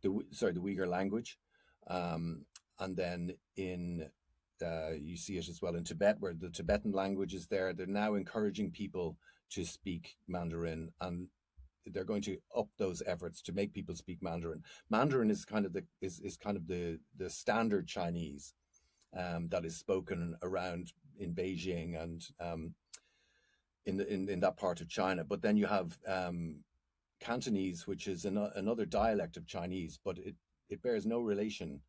the Uyghur language, and then in you see it as well in Tibet, where the Tibetan language is there. They're now encouraging people to speak Mandarin, and they're going to up those efforts to make people speak Mandarin. Mandarin is kind of the standard Chinese that is spoken around in Beijing and in that part of China. But then you have Cantonese, which is another dialect of Chinese, but it bears no relation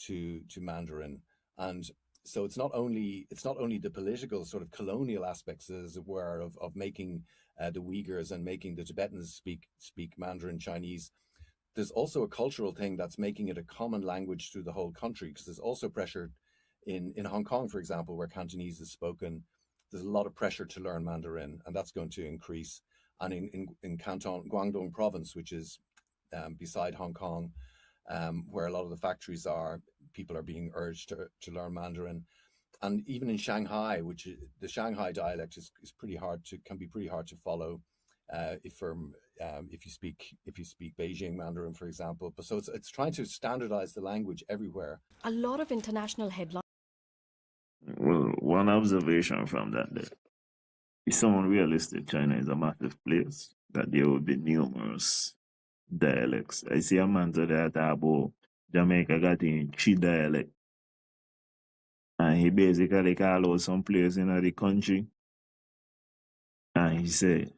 to Mandarin. And so it's not only the political sort of colonial aspects, as it were, of making the Uyghurs and making the Tibetans speak Mandarin Chinese. There's also a cultural thing that's making it a common language through the whole country, because there's also pressure in Hong Kong, for example, where Cantonese is spoken. There's a lot of pressure to learn Mandarin, and that's going to increase. And in Canton, Guangdong province, which is beside Hong Kong, where a lot of the factories are, people are being urged to learn Mandarin. And even in Shanghai, which the Shanghai dialect can be pretty hard to follow if you speak Beijing Mandarin, for example. But so it's trying to standardize the language everywhere. A lot of international headlines. Well, one observation from that day. It's unrealistic. China is a massive place, that there will be numerous dialects. I see a man today about Jamaica got in 3 dialects. And he basically called out some place in the country. And he said,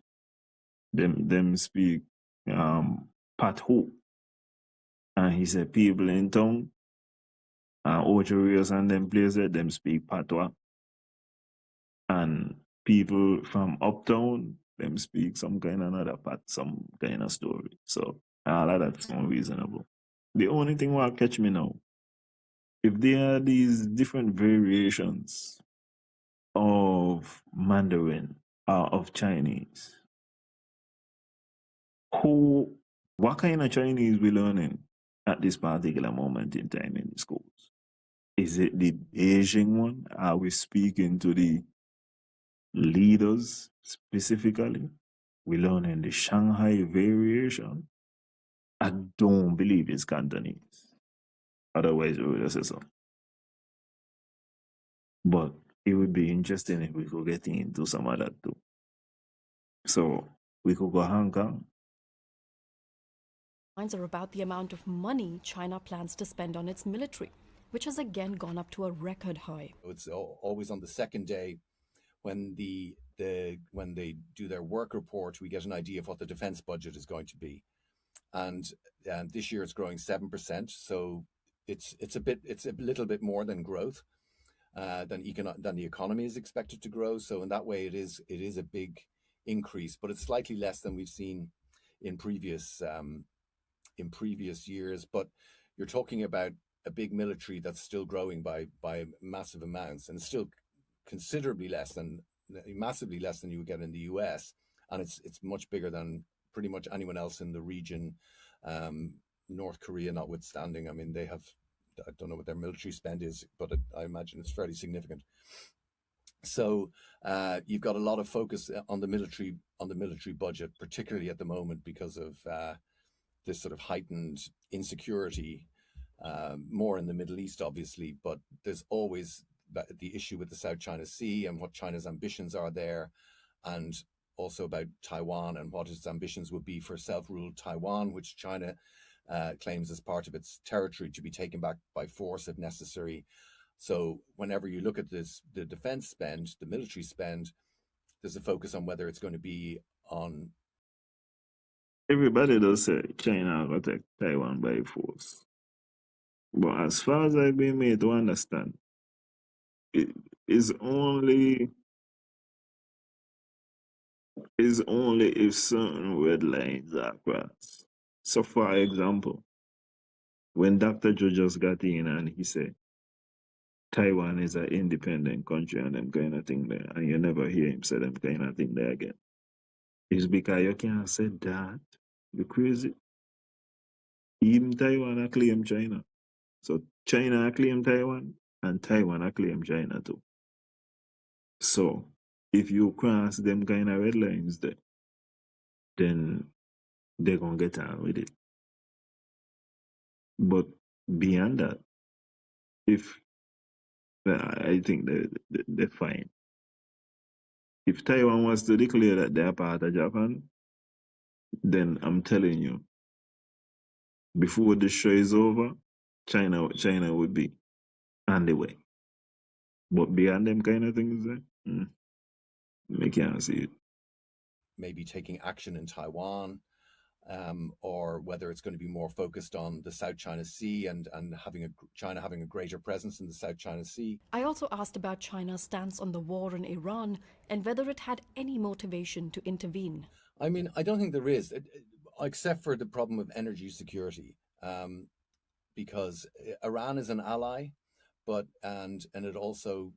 them speak Patois. And he said, people in town and Ocherios and them places, them speak Patois. And people from uptown, them speak some kind of another part, some kind of story. So all of that's unreasonable. The only thing will catch me now, if there are these different variations of Mandarin or of Chinese, what kind of Chinese we learning at this particular moment in time in the schools? Is it the Beijing one? Are we speaking to the leaders specifically? We learning the Shanghai variation? I don't believe it's Cantonese. Otherwise, we would have said so. But it would be interesting if we could get into some of that too. So we could go Hong Kong. Are about the amount of money China plans to spend on its military, which has again gone up to a record high. It's always on the second day when when they do their work report, we get an idea of what the defense budget is going to be. And this year it's growing 7%. So it's a little bit more than growth than the economy is expected to grow. So in that way, it is a big increase, but it's slightly less than we've seen in previous years. But you're talking about a big military that's still growing by massive amounts, and still massively less than you would get in the US, and it's much bigger than pretty much anyone else in the region, North Korea notwithstanding. I mean, they have, I don't know what their military spend is, but I imagine it's fairly significant. So you've got a lot of focus on the military budget, particularly at the moment because of this sort of heightened insecurity, more in the Middle East, obviously, but there's always the issue with the South China Sea and what China's ambitions are there, and also about Taiwan and what its ambitions would be for self-ruled Taiwan, which China claims as part of its territory to be taken back by force if necessary. So whenever you look at the defense spend, the military spend, there's a focus on whether it's going to be on. Everybody does say China will take Taiwan by force. But as far as I've been made to understand, it is only if certain red lines are crossed. So for example, when Dr. Joe just got in and he said Taiwan is an independent country and them kind of thing there, and you never hear him say them kind of thing there again. It's because you can't say that. You crazy. Even Taiwan I claim China. So China I claim Taiwan and Taiwan I claim China too. So if you cross them kind of red lines there, then they're gonna get on with it. But beyond that, if I think they're fine. If Taiwan was to declare that they're part of Japan, then I'm telling you, before the show is over, China would be on the way. But beyond them kind of things, I can't see it. Maybe taking action in Taiwan, or whether it's going to be more focused on the South China Sea and China having a greater presence in the South China Sea. I also asked about China's stance on the war in Iran and whether it had any motivation to intervene. I mean, I don't think there is, except for the problem of energy security, because Iran is an ally, and it also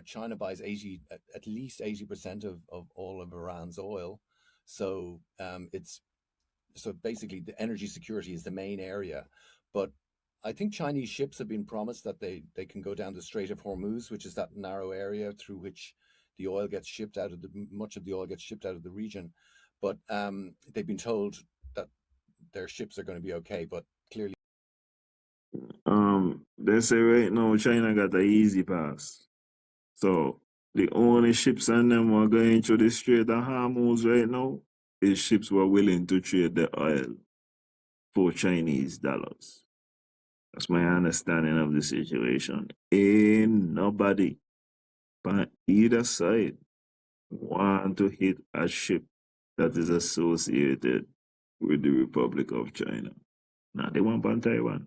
China buys at least 80% of all of Iran's oil, so basically the energy security is the main area. But I think Chinese ships have been promised that they can go down the Strait of Hormuz, which is that narrow area through which much of the oil gets shipped out of the region. But they've been told that their ships are going to be okay, but clearly. They say right now China got an easy pass. So the only ships and them were going through the Strait of Hormuz right now is ships were willing to trade the oil for Chinese dollars. That's my understanding of the situation. Ain't nobody on either side want to hit a ship that is associated with the Republic of China. Now they want on Taiwan,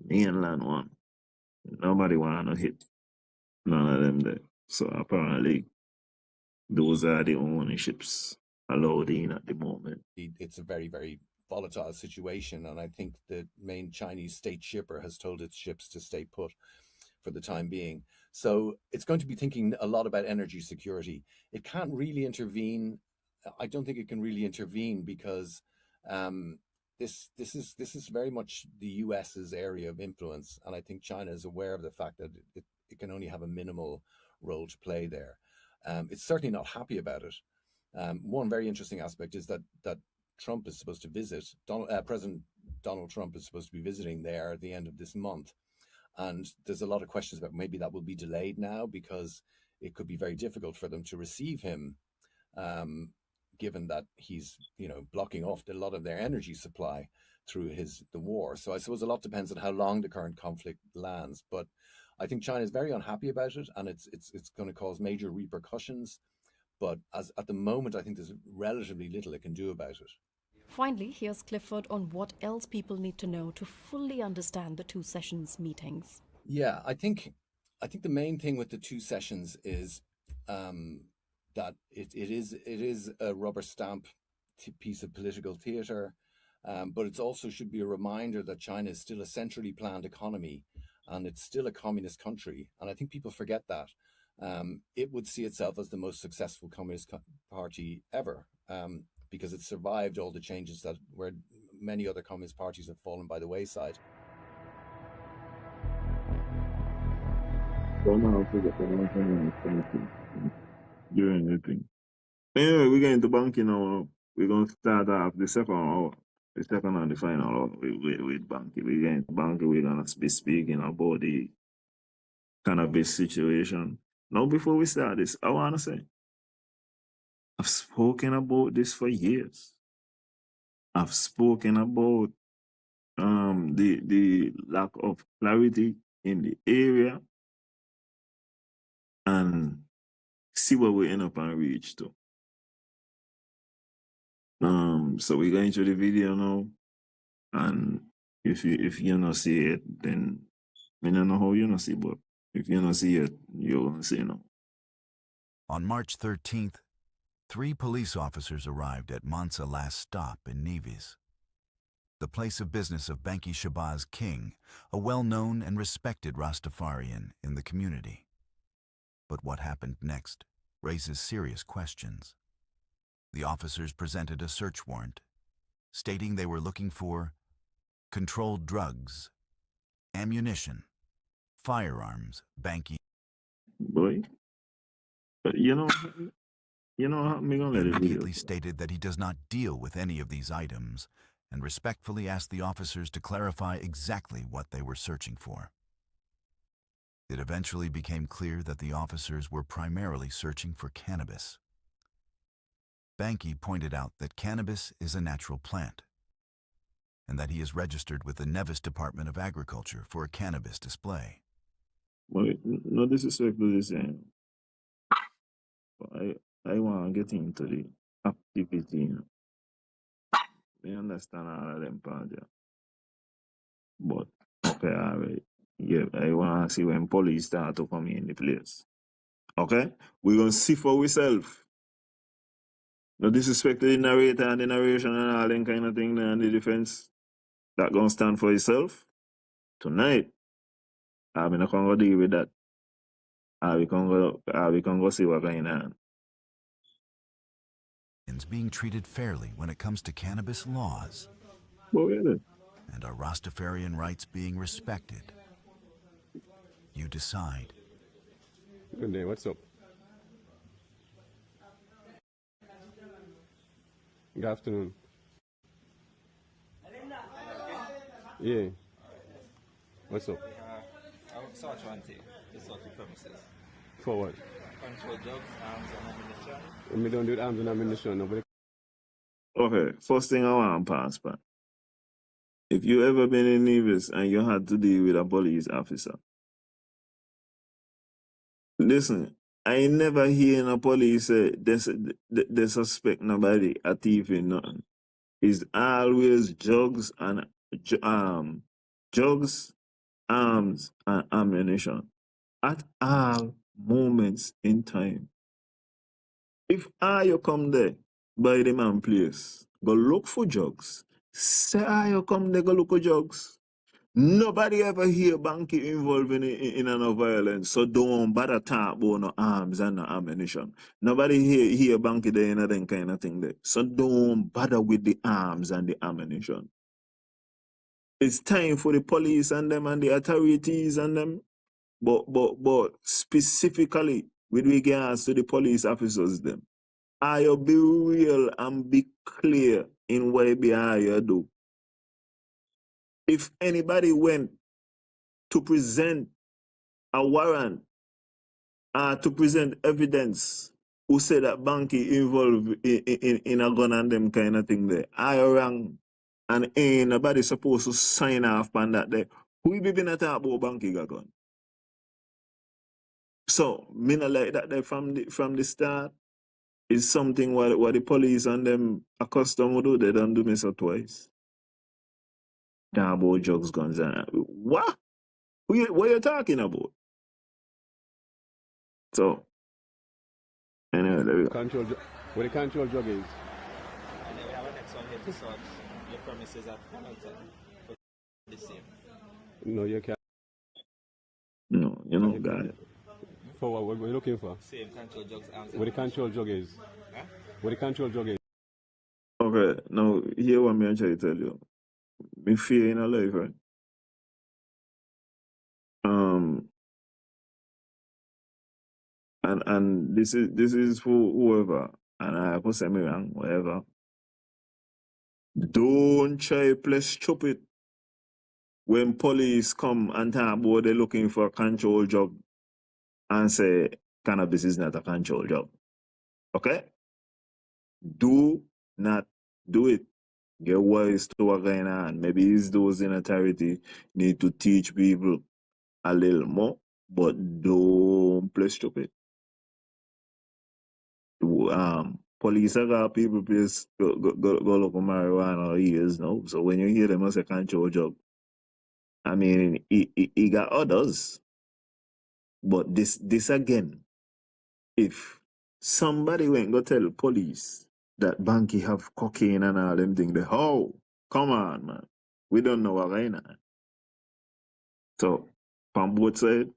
mainland one. Nobody want to hit none of them there. So apparently, those are the only ships allowed in at the moment. It's a very, very volatile situation, and I think the main Chinese state shipper has told its ships to stay put for the time being. So it's going to be thinking a lot about energy security. It can't really intervene. I don't think it can really intervene because this is very much the US's area of influence, and I think China is aware of the fact that it can only have a minimal role to play there. It's certainly not happy about it. One very interesting aspect is that Trump is supposed to visit, President Donald Trump is supposed to be visiting there at the end of this month. And there's a lot of questions about maybe that will be delayed now because it could be very difficult for them to receive him, given that he's, blocking off a lot of their energy supply through the war. So I suppose a lot depends on how long the current conflict lands. But I think China is very unhappy about it, and it's going to cause major repercussions. But at the moment, I think there's relatively little it can do about it. Finally, here's Clifford on what else people need to know to fully understand the two sessions meetings. Yeah, I think the main thing with the two sessions is that it is a rubber stamp piece of political theater, but it also should be a reminder that China is still a centrally planned economy, and it's still a communist country. And I think people forget that. It would see itself as the most successful communist party ever, because it survived all the changes where many other communist parties have fallen by the wayside. Doing anything. Anyway, we're getting to banking now. We're going to start off the second hour. The second and the final hour with banking. We're getting to banking. We're going to be speaking about the cannabis situation. Now, before we start this, I want to say, I've spoken about this for years. I've spoken about the lack of clarity in the area and see where we end up and reach to. So we're going to the video now, and if you not see it, then I don't know how you not see, but if you not see it, you're gonna see now. On March 13th, 3 police officers arrived at Mansa's last stop in Nevis. the place of business of Banki Shabazz King, a well-known and respected Rastafarian in the community. But what happened next raises serious questions. The officers presented a search warrant, stating they were looking for controlled drugs, ammunition, firearms, Banki. Boy, but you know how me gonna He let it video. immediately stated that he does not deal with any of these items and respectfully asked the officers to clarify exactly what they were searching for. It eventually became clear that the officers were primarily searching for cannabis. Banki pointed out that cannabis is a natural plant and that he is registered with the Nevis Department of Agriculture for a cannabis display. Boy, no disrespect to this, but I want to get into the activity. You know. I understand all of them part there. But, okay, all right. Yeah, I want to see when police start to come in the place. Okay? We're going to see for ourselves. No disrespect to the narrator and the narration and all them kind of thing and the defense. That going to stand for itself. Tonight, I'm not going to deal with that. We can go see what's going on. Being treated fairly when it comes to cannabis laws, But wait a and are Rastafarian rights being respected? You decide. Good day, what's up? Good afternoon. Yeah. What's up? I search one thing, to search the premises. For what? Control drugs, arms and ammunition. We don't do arms and ammunition, nobody. Okay, first thing I want to pass, man. If you ever been in Nevis and you had to deal with a police officer, listen, I never hear a police say they suspect nobody a thief in nothing. It's always drugs, arms, and ammunition at all moments in time. If you come there by the man place, go look for drugs. Say you come there, go look for drugs. Nobody ever hear Banky involved in no violence, so don't bother talk about no arms and no ammunition. Nobody hear Banky there in that kind of thing there, so don't bother with the arms and the ammunition. It's time for the police and them and the authorities and them, but specifically with regards to the police officers them. You be real and be clear in what you do. If anybody went to present a warrant to present evidence who said that Banky involved in a gun and them kind of thing there, I wrong and ain't nobody supposed to sign off on that there. Who be been talk about Banky got gun? So, me not like that there from the start. Is something what the police and them accustomed to do. They don't do me so twice. Down about drugs, guns, and what? What you talking about? So, anyway, there we go. Where the control drug is? And then we have a next one here to search your premises at Hamilton for the same. No, you can't. No, you know, guy. For what we're looking for? Same control drugs, arms. Where the control drug is? Huh? Where the control drug is? Okay, now hear what me try to tell you. Me fear in a life, right? And this is for whoever, and I could say me wrong, whatever. Don't try play stupid when police come and talk about they're looking for a control job and say cannabis is not a control job. Okay? Do not do it. Get wise to what's going on. Maybe it's those in authority need to teach people a little more, but don't play stupid. Police have got people place go look for marijuana years now. So when you hear them as a control job, I mean, he got others. But this again, if somebody went go tell police that Banky have cocaine and all them things, come on, man. We don't know what going on. So, from both sides,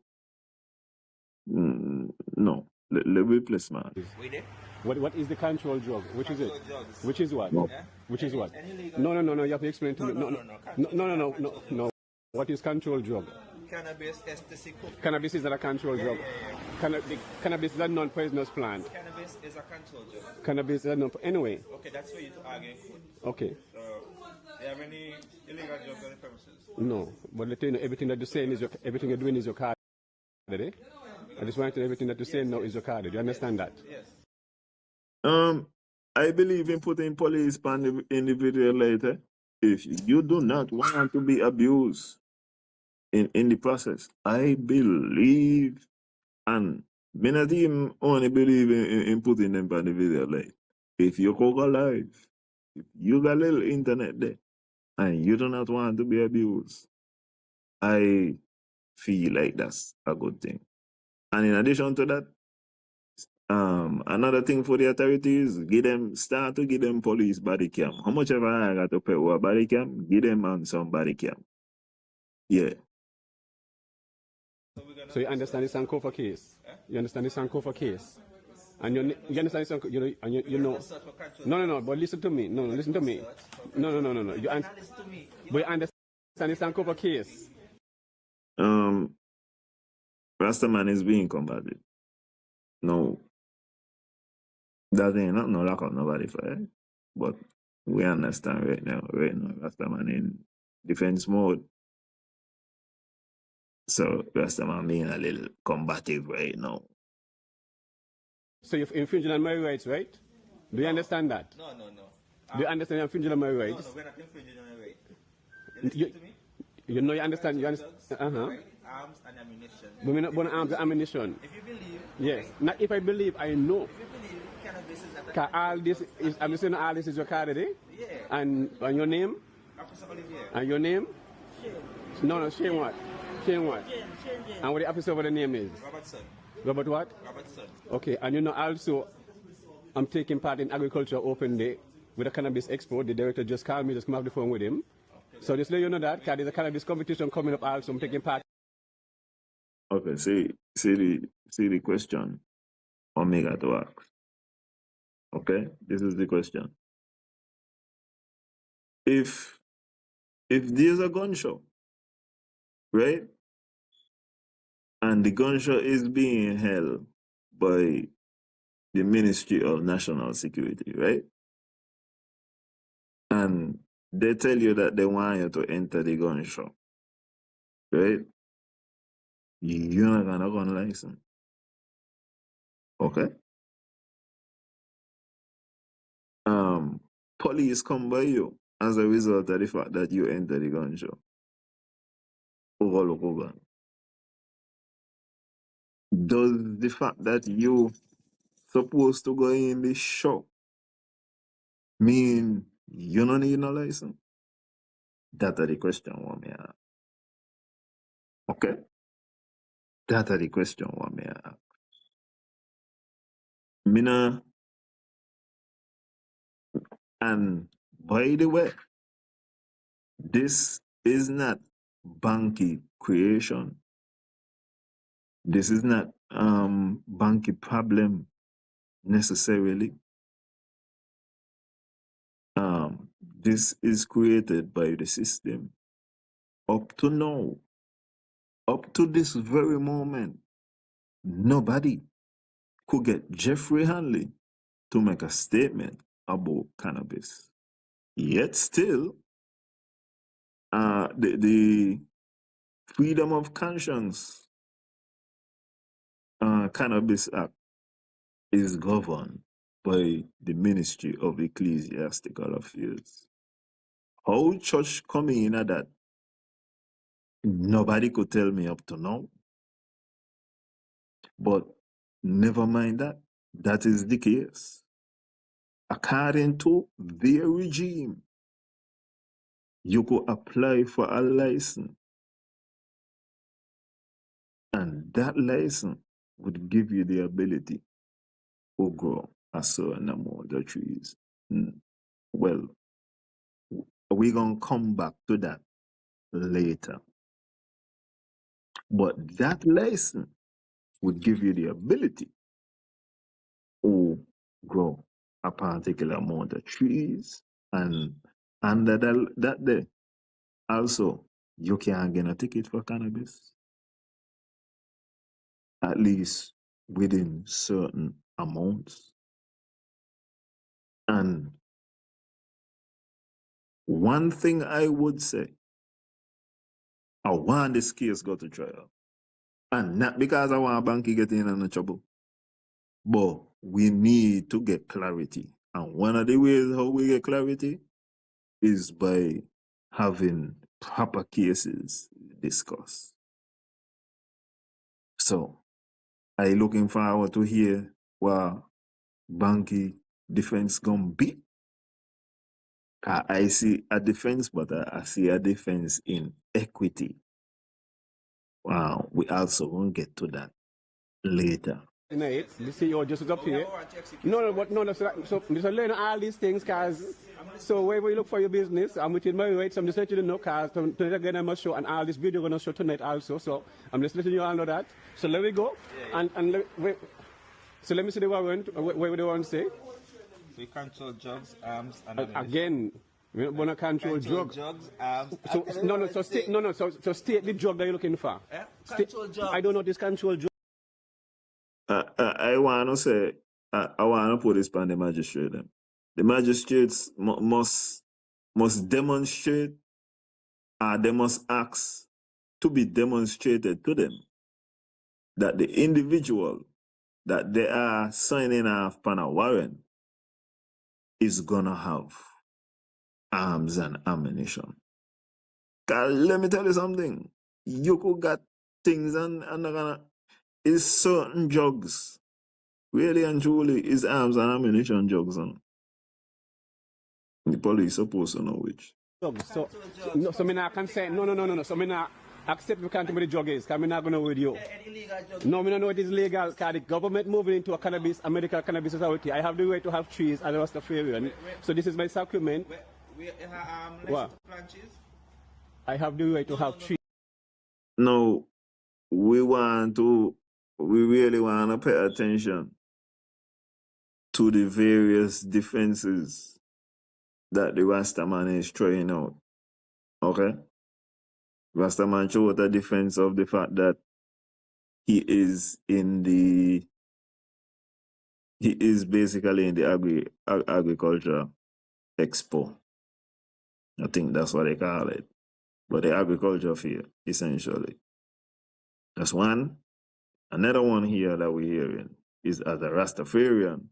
no. Let me place man. We there? What is the control drug? Which is it? Controlled drugs. Which is what? No. Yeah? Which is what? Any legal- No. You have to explain to me. No. No. What is control drug? Cannabis, ecstasy, cocaine. Cannabis is not a control drug. Cannabis is a non-poisonous plant. Cannabis is a control drug. Cannabis is a non. Anyway. Okay, that's for you to argue in court. Okay. So, do you have any illegal drugs on the premises? No, but let you know everything that you're saying is everything you're doing is your card. Eh? I just want to know everything that you're saying now is your card. Do you understand that? Yes. I believe in putting police on the individual later. If you do not want to be abused in the process, I believe, and me not even only believe in putting them on the video like. If you go live, if you got a little internet there, and you do not want to be abused, I feel like that's a good thing. And in addition to that, another thing for the authorities, start to give them police body cam. How much ever I got to pay for a body cam, give them on some body cam. Yeah. So you understand the Sankofa case? You understand the Sankofa case? And you understand the Sankofa, you know. No, but listen to me. No, listen to me. No. But you understand the Sankofa case? Rastaman is being combated. No. That ain't not no lack of nobody for it. But we understand right now, Rastaman in defense mode. So Rastaman being a little combative right now. So you're infringing on my rights, right? Do you understand that? No. Do you understand you're infringing on my rights? No, we're not infringing on your right. You listen to me? You know you understand. You understand. Right? Arms and ammunition. But we're not born arms and ammunition. If you believe. Yes. Not if I believe, I know. If you believe cannabis is not a. Cause all this is, I'm saying all this is your card today? Yeah. And your name? Officer Olivier. And your name? No, Shane what? Shane what? Shane. And what the officer, what the name is? Robertson. Robert what? Robertson. Okay, and you know also, I'm taking part in Agriculture Open Day with a Cannabis Expo. The director just called me, just come off the phone with him. So just let you know that, because there's a cannabis competition coming up also, I'm taking part. Okay, see the question Omega to ask. Okay, this is the question. If there's a gun show, right? And the gun show is being held by the Ministry of National Security, right? And they tell you that they want you to enter the gun show, right? You're not gonna gun license. Okay? Police come by you as a result of the fact that you enter the gun show. Local gun. Does the fact that you supposed to go in the show mean you don't need no license? That's the question one me ask. Okay? That's the question one me ask. Mina, and by the way, this is not banky creation. This is not banky problem necessarily. This is created by the system. Up to now, up to this very moment, nobody could get Jeffrey Hanley to make a statement about cannabis. Yet still, the Freedom of Conscience Cannabis Act is governed by the Ministry of Ecclesiastical Affairs. How church come in at that? Nobody could tell me up to now. But never mind that. That is the case. According to their regime, you could apply for a license. And that license would give you the ability to grow a certain amount of trees. Well, we're going to come back to that later. But that license would give you the ability to grow a particular amount of trees, and under that day, also, you can get a ticket for cannabis, at least within certain amounts. And one thing I would say, I want this case go to trial. And not because I want Banky get in trouble, but we need to get clarity. And one of the ways how we get clarity is by having proper cases discussed. So I looking forward to hear what Banky defense gonna be. I see a defense, but I see a defense in equity. Wow, we also won't get to that later. The CEO just is up here. So learn all these things, cause so wherever you look for your business, I'm within my rights. I'm just letting you know, cause tonight again I must show, and all this video gonna show tonight also. So I'm just letting you all know that. So let me go, so let me see the warrant. Where would the warrant say? We control drugs, arms, and again. We want to control drugs. Arms, so state the drug that you're looking for. Control drugs. I don't know this control drug. I want to say, I want to put this on the magistrate. The magistrates must demonstrate, they must ask to be demonstrated to them that the individual that they are signing off on a warrant is going to have arms and ammunition. Cause let me tell you something. You could get things and is certain drugs. Really and truly is arms and ammunition drugs. And the police supposed to know which. So me not consent. No. So me not accept you can't tell me the drug is, because I'm not going to with you. No, me don't know it is legal, because the government moving into a medical cannabis society. I have the right to have trees as a Rastafarian. So this is my document. What? I have the right to have trees. No, we really want to pay attention to the various defenses that the Rastaman is trying out. Okay? Rastaman showed a defense of the fact that he is basically in the agriculture expo. I think that's what they call it. But the agriculture fair, essentially. That's one. Another one here that we're hearing is as a Rastafarian.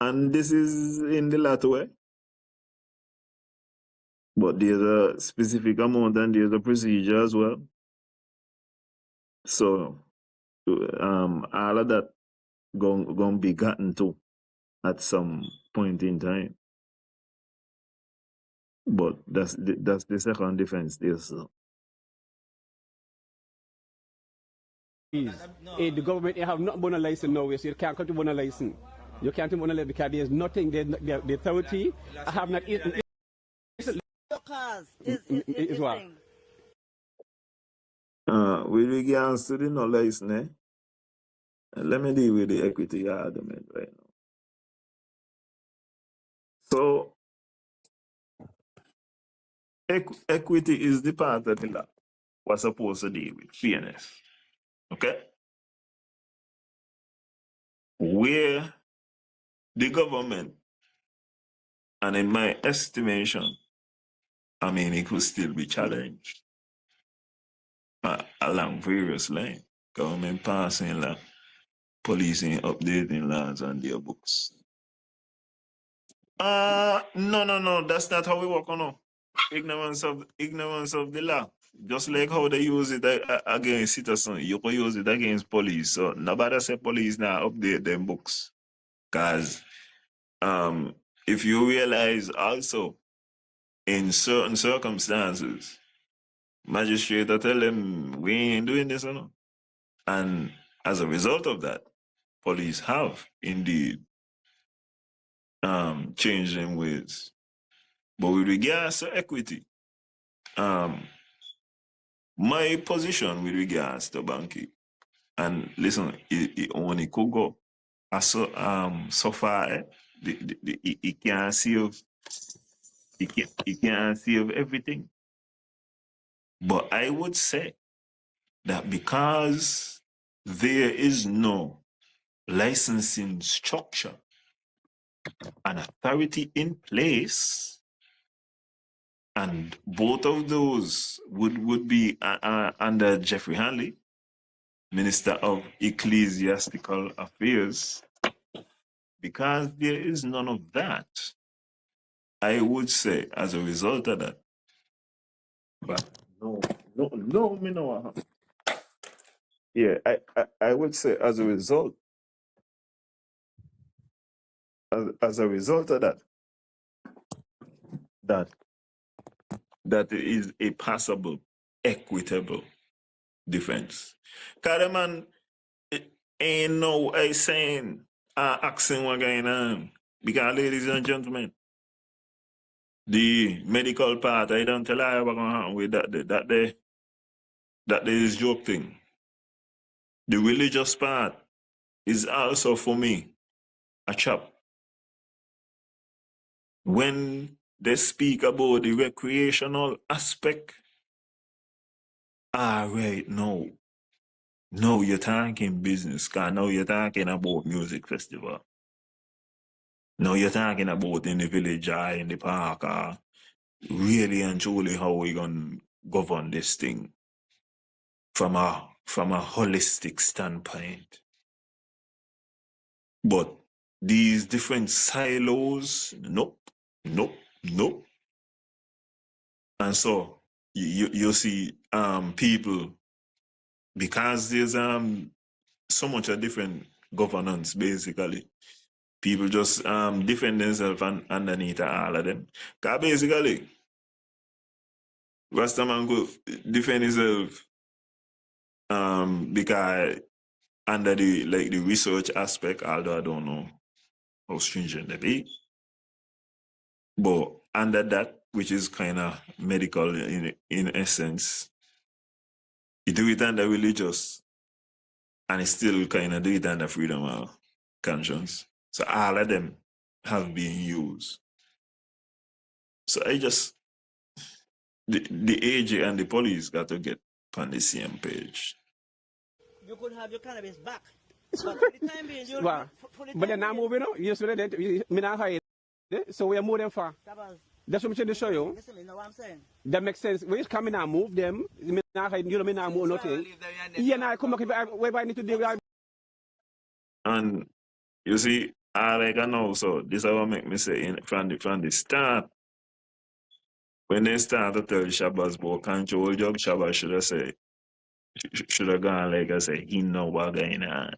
And this is in the latter way. But there's a specific amount and there's a procedure as well. So all of that going to be gotten to at some point in time. But that's the second defense there. So. The government, you have not been a license now, so you can't come to a license. You can't do a license because there's nothing, the authority, I have not eaten. Is what? With regards to the no license, let me deal with the equity argument right now. So, equity is the part of the law we're supposed to deal with, fairness. Okay? Where the government, and in my estimation, I mean, it could still be challenged along various lines. Government passing law, policing, updating laws on their books. No, that's not how we work on. Ignorance of the law. Just like how they use it against citizens, you can use it against police. So nobody say police now update them books. Because if you realize also in certain circumstances, magistrate tell them we ain't doing this or no. And as a result of that, police have indeed changed in ways. But with regards to equity, My position with regards to banking, and listen, it only could go so far. It can't save. It can't save everything. But I would say that because there is no licensing structure and authority in place, and both of those would be under Jeffrey Hanley, Minister of Ecclesiastical Affairs. Because there is none of that, I would say as a result of that, but no, me know. Yeah, I would say as a result, as a result of that is a passable, equitable defense. Because the man ain't no I saying asking what going on. Because ladies and gentlemen, the medical part, I don't tell you what's going to happen with that there is joke thing. The religious part is also for me a chop. When they speak about the recreational aspect, all right, no, you're talking business, because now you're talking about music festival. Now you're talking about in the village or in the park, or really and truly how we gonna govern this thing from a holistic standpoint. But these different silos, nope. And so you see people, because there's so much a different governance basically. People just defend themselves underneath all of them. Because basically, Rastaman go defend himself because under the research aspect, although I don't know how stringent they be. But under that, which is kind of medical in essence, you do it under religious, and it's still kind of do it under freedom of conscience. So all of them have been used. So the AG and the police got to get on the same page. You could have your cannabis back. But for the time being, but they're not moving out. You said that me not hide. So we are moving far. That's what I'm trying to show you. Listen, you know what I'm saying? That makes sense. We just come in and move them. Me not hide. You know me not move nothing. Yeah, now I come back. Where I need to do. And you see, I know. So this is what make me say from the start. When they start to tell Shabazz about control jug, Shabazz should have gone like I say, he know what going on.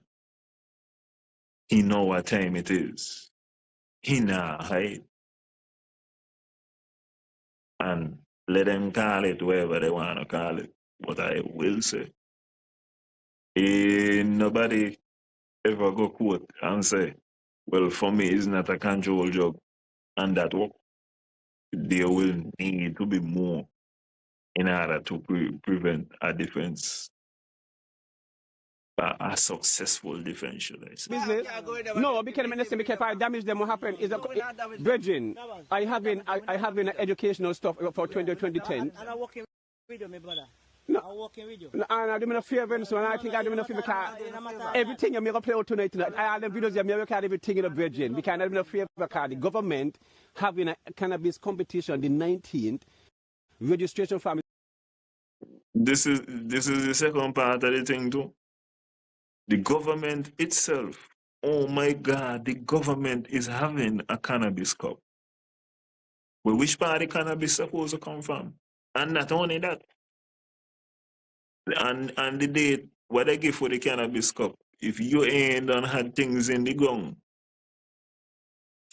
He know what time it is. He not hide. And let them call it whatever they want to call it. But I will say, nobody ever go quote and say, well, for me, it's not a control job. And that work, there will need to be more in order to prevent a defense, a successful defense, should I say. Business? No, because if I damage them, what happen is Virgin. I have been educational stuff for 2010. And I'm working with you, my brother. No. I'm working with you. And I do a favor, so I think I do a favor because everything you make a play out tonight. I have the videos you make everything in a Virgin. Because I do a favor because the government having a cannabis competition the 19th registration form. This is the second part of the thing too. The government itself, oh my God, the government is having a cannabis cup. Well, which part of the cannabis supposed to come from? And not only that, and the date, what they give for the cannabis cup, if you ain't done had things in the ground,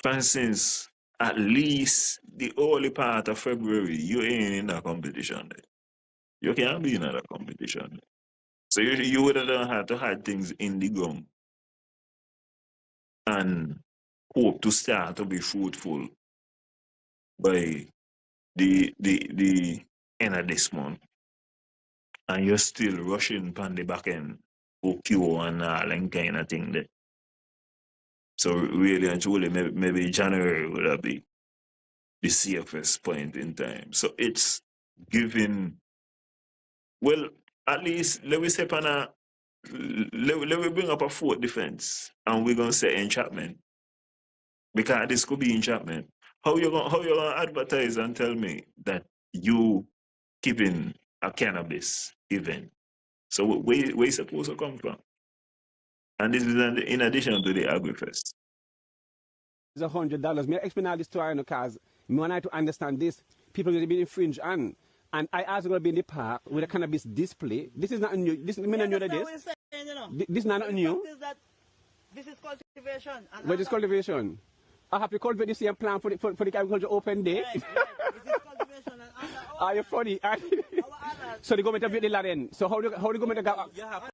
for instance, at least the early part of February, you ain't in that competition. You can't be in that competition. So you would have had to have things in the ground and hope to start to be fruitful by the end of this month. and you're still rushing on the back end, OQ and all and kind of thing there. So really and truly, maybe January would have been the safest point in time. So it's giving, well, at least let me say, let me bring up a fourth defense, and we're gonna say entrapment, because this could be entrapment. How you gonna advertise and tell me that you keeping a cannabis event? So where you supposed to come from? And this is in addition to the AgriFest. It's $100. Me explain all this to her because me want to understand this. People going to be infringed on. And I also going to be in the park with a cannabis display. This is not new. This me not new to this. Saying, you know? This is not new. This is cultivation. What is cultivation? I have to cultivate the same plant for the agriculture open day. Right. This is cultivation and Are you funny? So the government have built the land. So how the government got? You have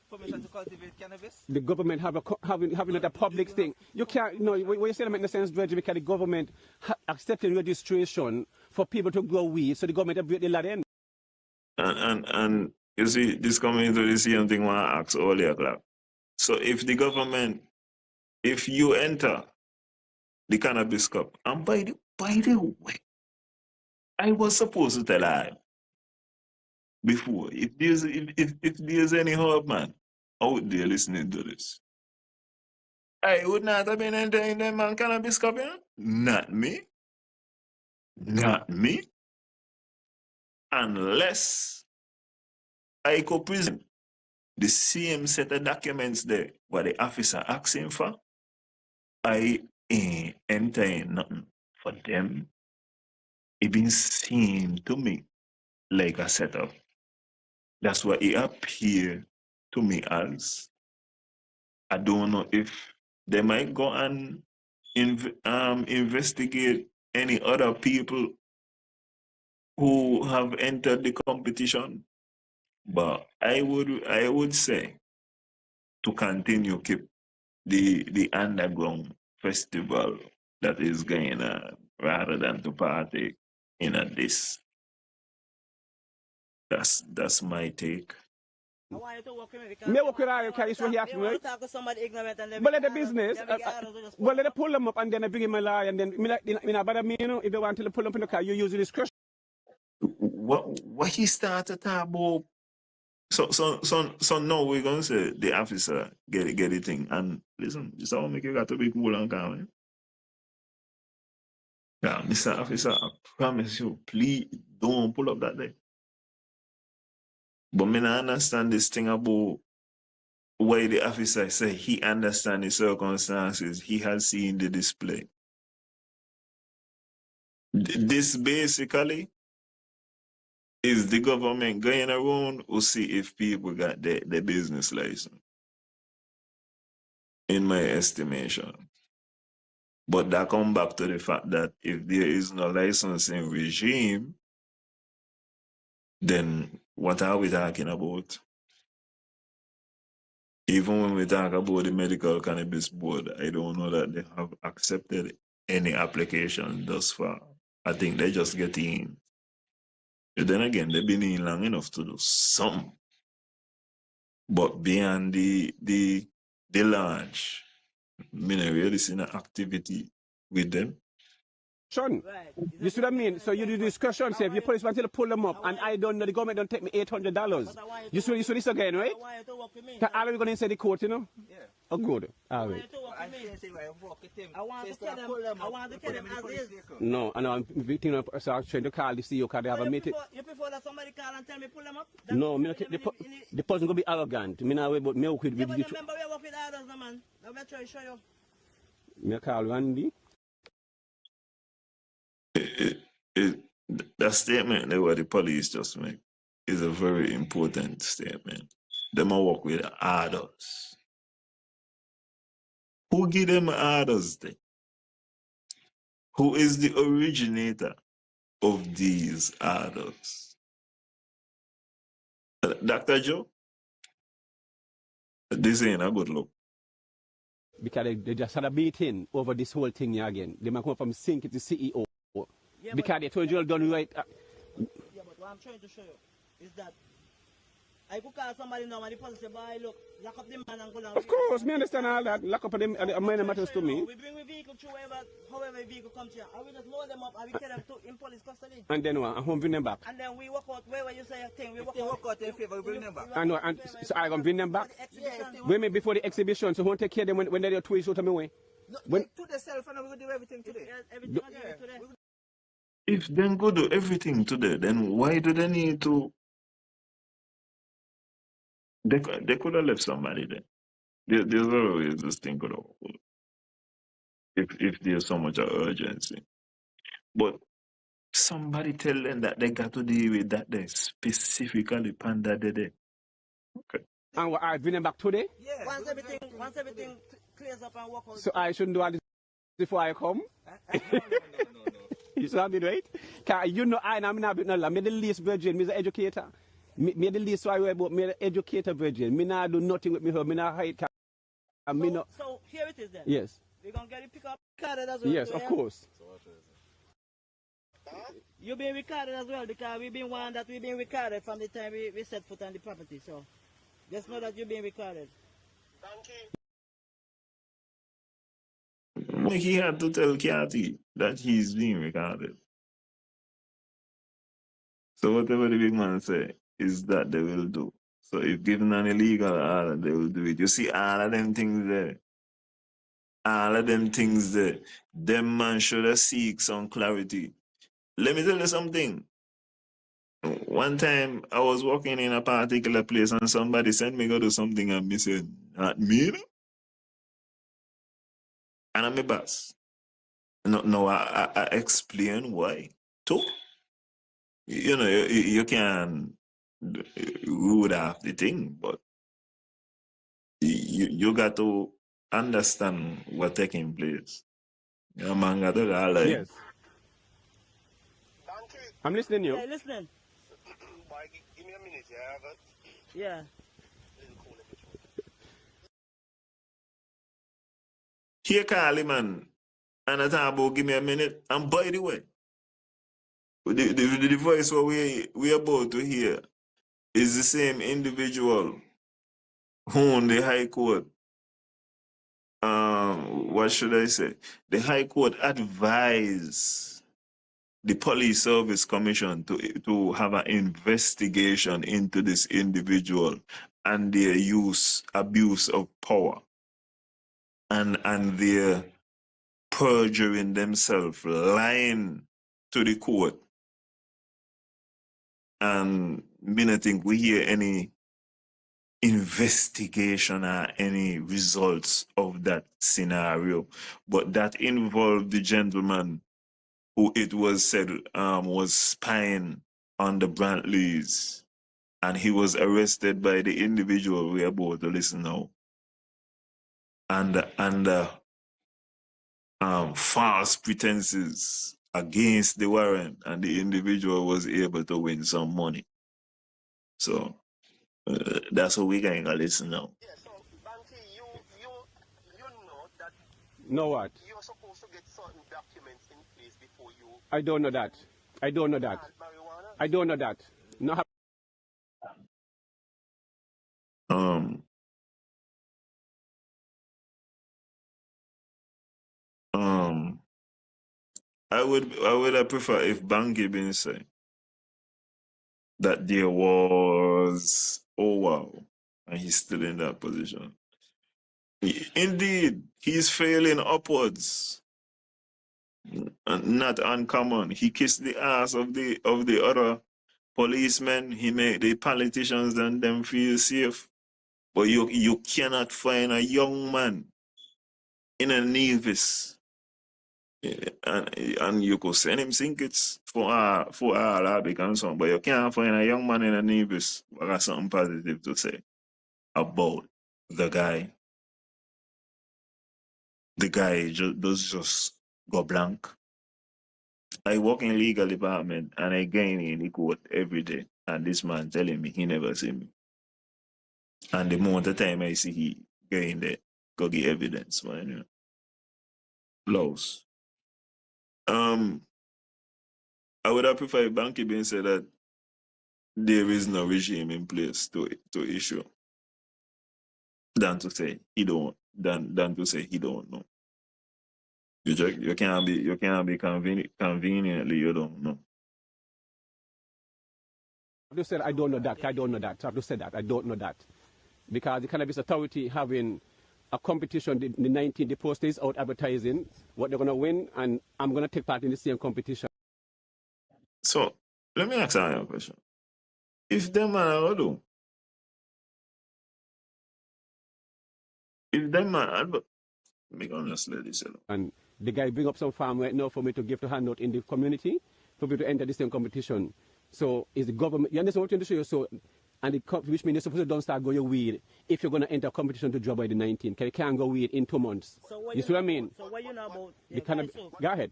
permission to cultivate cannabis? The government having a public thing. You can't, what you say make no sense, Dredge, because the government accepting registration for people to grow weed, so the government have built the land. And you see, this coming into the same thing when I asked earlier, Clark. So if the government, if you enter the cannabis cup, and by the way, I was supposed to tell her before, if there's any herb man out there listening to this, I would not have been entering them man cannabis cup, yeah? Not me. Not me. Unless I could present the same set of documents there what the officer asking for, I ain't entering nothing for them. It been seen to me like a setup. That's what it appeared to me as. I don't know if they might go and investigate any other people who have entered the competition, but I would say to continue keep the underground festival that is going on rather than to partake in this. That's my take. I want you to work with me because Me work with her, because it's what he asked me, right? talk to somebody ignorant and But let the business, well, let them pull them up and then I bring him a lie and then, me not bother me, you know, if they want to pull up in the car, you use the discretion. What he started to talk about, so now we're gonna say the officer get the thing. And listen, this all make you got to be cool and calm. Eh? Yeah, Mr. Officer, I promise you, please don't pull up that day. But me not understand this thing about why the officer say he understand the circumstances, he has seen the display. This basically is the government going around to see if people got the business license, in my estimation. But that come back to the fact that if there is no licensing regime, then what are we talking about? Even when we talk about the Medical Cannabis Board, I don't know that they have accepted any application thus far. I think they just get in. But then again, they've been in long enough to do some. But beyond the launch, I mean, I really see an activity with them. Right. You see what I mean? So you do discussion, say if your police want to pull them up and I don't know, the government don't take me $800. You see this again, right? All we going inside the court, you know? Yeah. Oh, good. All right. I want to tell them as is. No, I know, I'm thinking of trying to call the CEO because they have a meeting. You prefer that somebody call and tell me pull them up? No, the person going to be arrogant. Me now, but me with yeah, but remember we work with others, no, man. I'm going to try to show you. Me call Randy. That statement that what the police just made is a very important statement. Them a work with others. Who give them orders then? Who is the originator of these orders? Dr. Joe? This ain't a good look. Because they just had a meeting over this whole thing here again. They might come from Sync to CEO. because they told you all done right. Yeah, but what I'm trying to show you is that I could call somebody now and the police say, boy, look, lock up the man and go down. Of course, me understand all that. Lock up them, minor matters to me. We bring the vehicle through however the vehicle comes here. And we just load them up and we take them to in police custody. And then what? And home bring them back. And then we walk out, where you say a thing, we walk out in favor, we bring them back. I know, and so I gonna bring them back. Yeah, Women before the exhibition, so won't take care of them when they're twist out of my way. no, When- to the cell phone and we will do everything today. Everything today. If them go do everything today, then why do they need to? They could have left somebody there. There's always this thing could have, if there's so much urgency. But somebody tell them that they got to deal with that day, specifically Panda Day. Okay. And what, I bring them back today? Yeah. Once everything clears up and walk out. So I shouldn't do all this before I come? No. You saw me, right? Cause you know I'm not me the least virgin, me the educator. Me the least sorry about me the educator virgin. Me not do nothing with me her, me not hide. So here it is then. Yes. We're gonna get it pick up recorded as well. Yes, too, of yeah? course. You're being recorded as well because we've been warned that we've been recorded from the time we set foot on the property. So just know that you're being recorded. He had to tell Kathy that he's being regarded. So whatever the big man say is that they will do. So if given an illegal order, they will do it. You see all of them things there. All of them things there. Them man should have seek some clarity. Let me tell you something. One time I was walking in a particular place and somebody sent me go do something and me said, not me, no? And I'm a boss. No, I explain why. Too. You know, you can rule out the thing, but you got to understand what's taking place. You know, man, got to like. Yes. I'm listening to you. Yeah, listening. Give me a minute, yeah. Yeah. Here, Carly, man. And I talk about give me a minute. And by the way, the voice what we about to hear is the same individual whom the High Court, what should I say? The High Court advised the Police Service Commission to have an investigation into this individual and their abuse of power, and their perjuring themselves, lying to the court. And me not think we hear any investigation or any results of that scenario. But that involved the gentleman who it was said was spying on the Brantleys. And he was arrested by the individual we are about to listen now. And false pretenses against the warrant, and the individual was able to win some money. So that's what we're going to listen now. Yeah, so Banky, you know that Know what? you're supposed to get certain documents in place before you I don't know that. I don't know that. marijuana. I don't know that. No. I would prefer if Banky been say that there was, oh wow, and he's still in that position. Indeed, he's failing upwards. Not uncommon. He kissed the ass of the other policemen. He made the politicians and them feel safe. But you cannot find a young man in a Nevis, and you could send him tickets for all Arabic so, but you can't find a young man in a Nevis who got something positive to say about the guy. The guy does just go blank. I work in legal department and I gain in the court every day, and this man telling me he never see me. And the more the time I see he going there, go get evidence, man. You know. Laws. would have preferred Banky being said that there is no regime in place to issue than to say he don't know. You can't be conveniently you don't know. I just said I don't know that. I don't know that. So I have to say that I don't know that because the Cannabis Authority having a competition the 19th, the poster is out advertising what they're gonna win, and I'm gonna take part in the same competition. So let me ask you a question. If them man are do, if them man, me gonna just let this alone. And the guy bring up some farm right now for me to give to handout in the community for people to enter the same competition. So is the government, you understand what I'm trying to show you? So, and which means you're supposed to don't start going weed if you're going to enter a competition to job by the 19th. You can't go weed in 2 months. So you see what I mean? So what you know about the cannabis? Go ahead.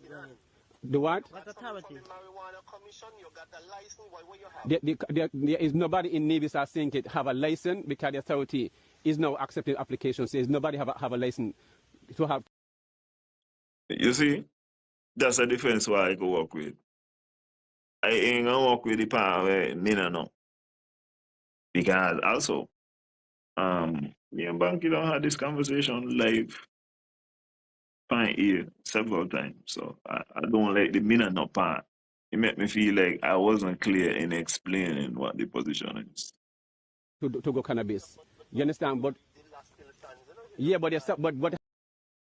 Yeah. The what? What authority? There is nobody in Nevis or St. Kitts have a license because the authority is now accepting applications. Says nobody have a license to have. You see, that's a difference why I go work with. I ain't gonna work with the power where me no know. Because also, me and Banky don't have this conversation live fine here several times. So I don't like the me no know part. It made me feel like I wasn't clear in explaining what the position is. To go cannabis. You understand? But yeah, but what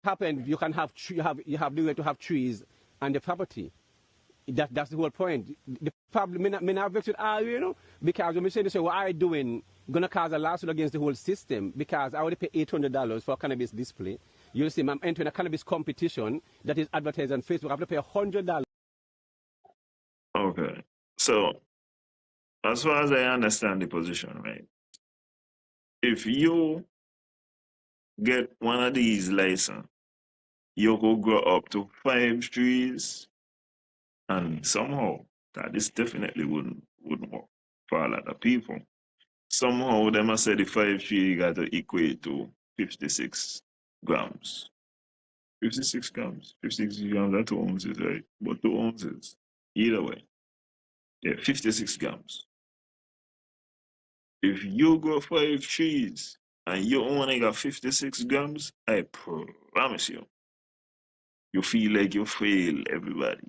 happened? You can have you have the way to have trees and the property. That's the whole point. The problem, me not vex with all, you know, because when we say this, what I doing gonna cause a lawsuit against the whole system because I already pay $800 for a cannabis display. You see, I'm entering a cannabis competition that is advertised on Facebook. I have to pay $100. Okay, so as far as I understand the position, right? If you get one of these licenses, you could grow up to 5 trees, and somehow that this definitely wouldn't work for a lot of people. Somehow they must say the 5 tree got to equate to 56 grams. 56 grams. 56 grams, that's 2 ounces, right? But 2 ounces. Either way. Yeah, 56 grams. If you grow 5 trees and you only got 56 grams, I promise you, you feel like you fail everybody.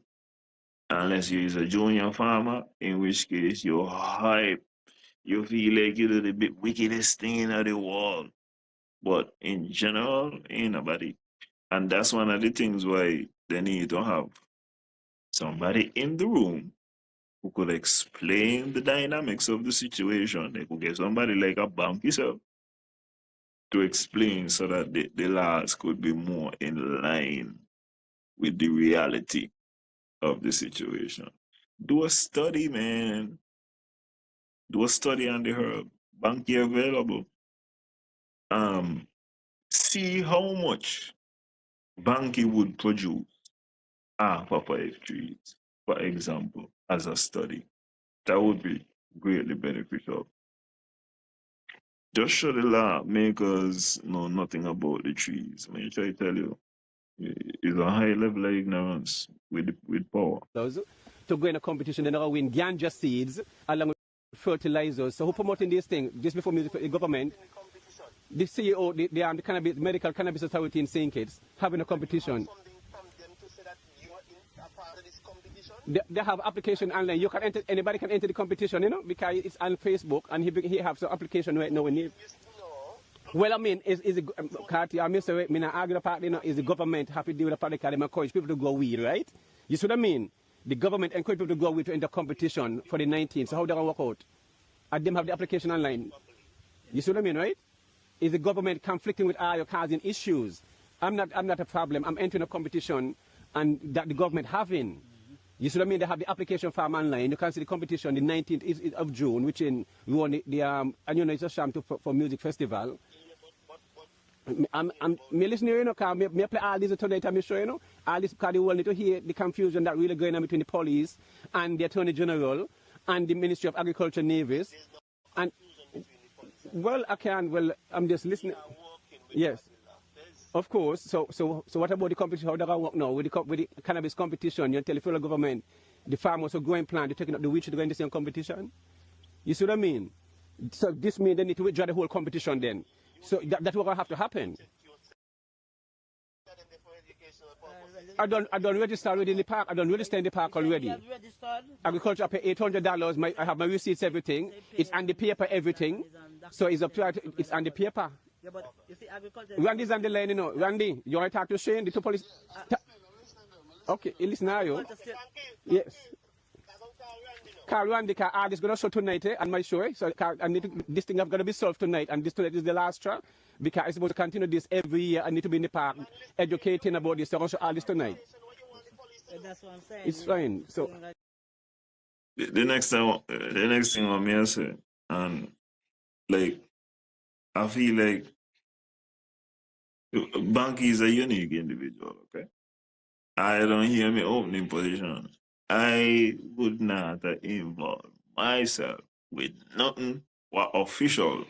Unless you is a junior farmer, in which case you're hype. You feel like you do the big wickedest thing in the world. But in general, ain't nobody. And that's one of the things why they need to have somebody in the room who could explain the dynamics of the situation. They could get somebody like a bank yourself to explain so that the laws could be more in line with the reality of the situation. Do a study, man. Do a study on the herb. Banky available. See how much Banky would produce half of 5 trees, for example, as a study. That would be greatly beneficial. Just show the law makers know nothing about the trees. When you try to tell you, it's a high level of ignorance with power. To go in a competition, they're not going to win ganja seeds along with fertilizers. So who promoting this thing? Just before me, the government, the CEO, the cannabis, medical cannabis authority in St. Kitts having a competition. They have application online. You can enter. Anybody can enter the competition, you know, because it's on Facebook, and he have some application right now. Well, I mean, is the Carty? I mean, I argue the part. You know, is the government happy to deal with the part? They encourage people to go weed, right? You see what I mean? The government encourage people to go weed to enter competition for the 19th. So how they gonna work out? And them have the application online. You see what I mean, right? Is the government conflicting with you causing issues? I'm not a problem. I'm entering a competition, and that the government having. You see what I mean? They have the application form online. You can see the competition the 19th of June, which in we won and you know it's a sham for music festival. I'm listening, you know, because I play all these tonight, I'm sure, you know, all this because they want to hear the confusion that really going on between the police and the Attorney General and the Ministry of Agriculture, Nevis. And well, I'm just listening. Yes. Of course. So what about the competition? How does that work now with with the cannabis competition? You tell the federal government, the farmers are growing plant, they're taking up the weed to go in the same competition. You see what I mean? So this means they need to withdraw the whole competition then. So that's what will have to happen. I don't register already in the park. I don't register in the park already. Agriculture, I pay $800. I have my receipts, everything. It's on the paper, everything. So it's up to it's on the paper. Yeah, but you see, agriculture. Randy's on the line, you know. Randy, you want to talk to Shane, the two police? Okay, listen now, you. Yes. Call Randy, because Art is going to show tonight, on my show. So this thing is going to be solved tonight, and this tonight is the last trial, because I'm supposed to continue this every year. I need to be in the park educating about this. So I'm going to show all this tonight. That's what I'm saying. It's fine. So the next thing I'm going to say, and like, I feel like Banky is a unique individual, okay? I don't hear me opening position. I would not involve myself with nothing what official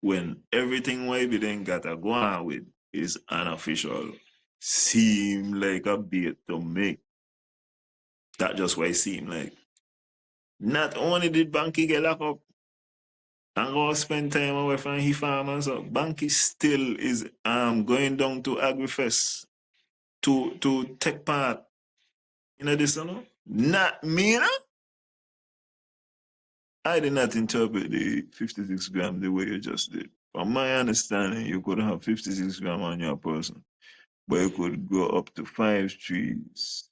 when everything we be then got to go on with is unofficial. Seem like a bait to make. That just what it seem like. Not only did Banky get locked up and go spend time away from his farm and so, Banky still is going down to AgriFest to take part in this, you know? Not me, you know? I did not interpret the 56 grams the way you just did. From my understanding, you could have 56 grams on your person, but you could go up to 5 trees.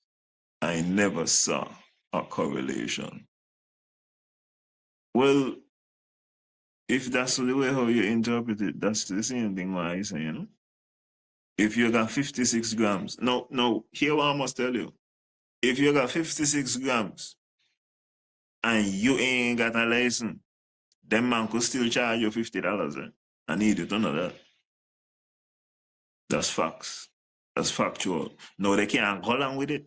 I never saw a correlation. Well, if that's the way how you interpret it, that's the same thing what I say, you know? If you got 56 grams, no, here what I must tell you. If you got 56 grams and you ain't got a license, them man could still charge you $50. I need you to know that. That's facts. That's factual. No, they can't go along with it.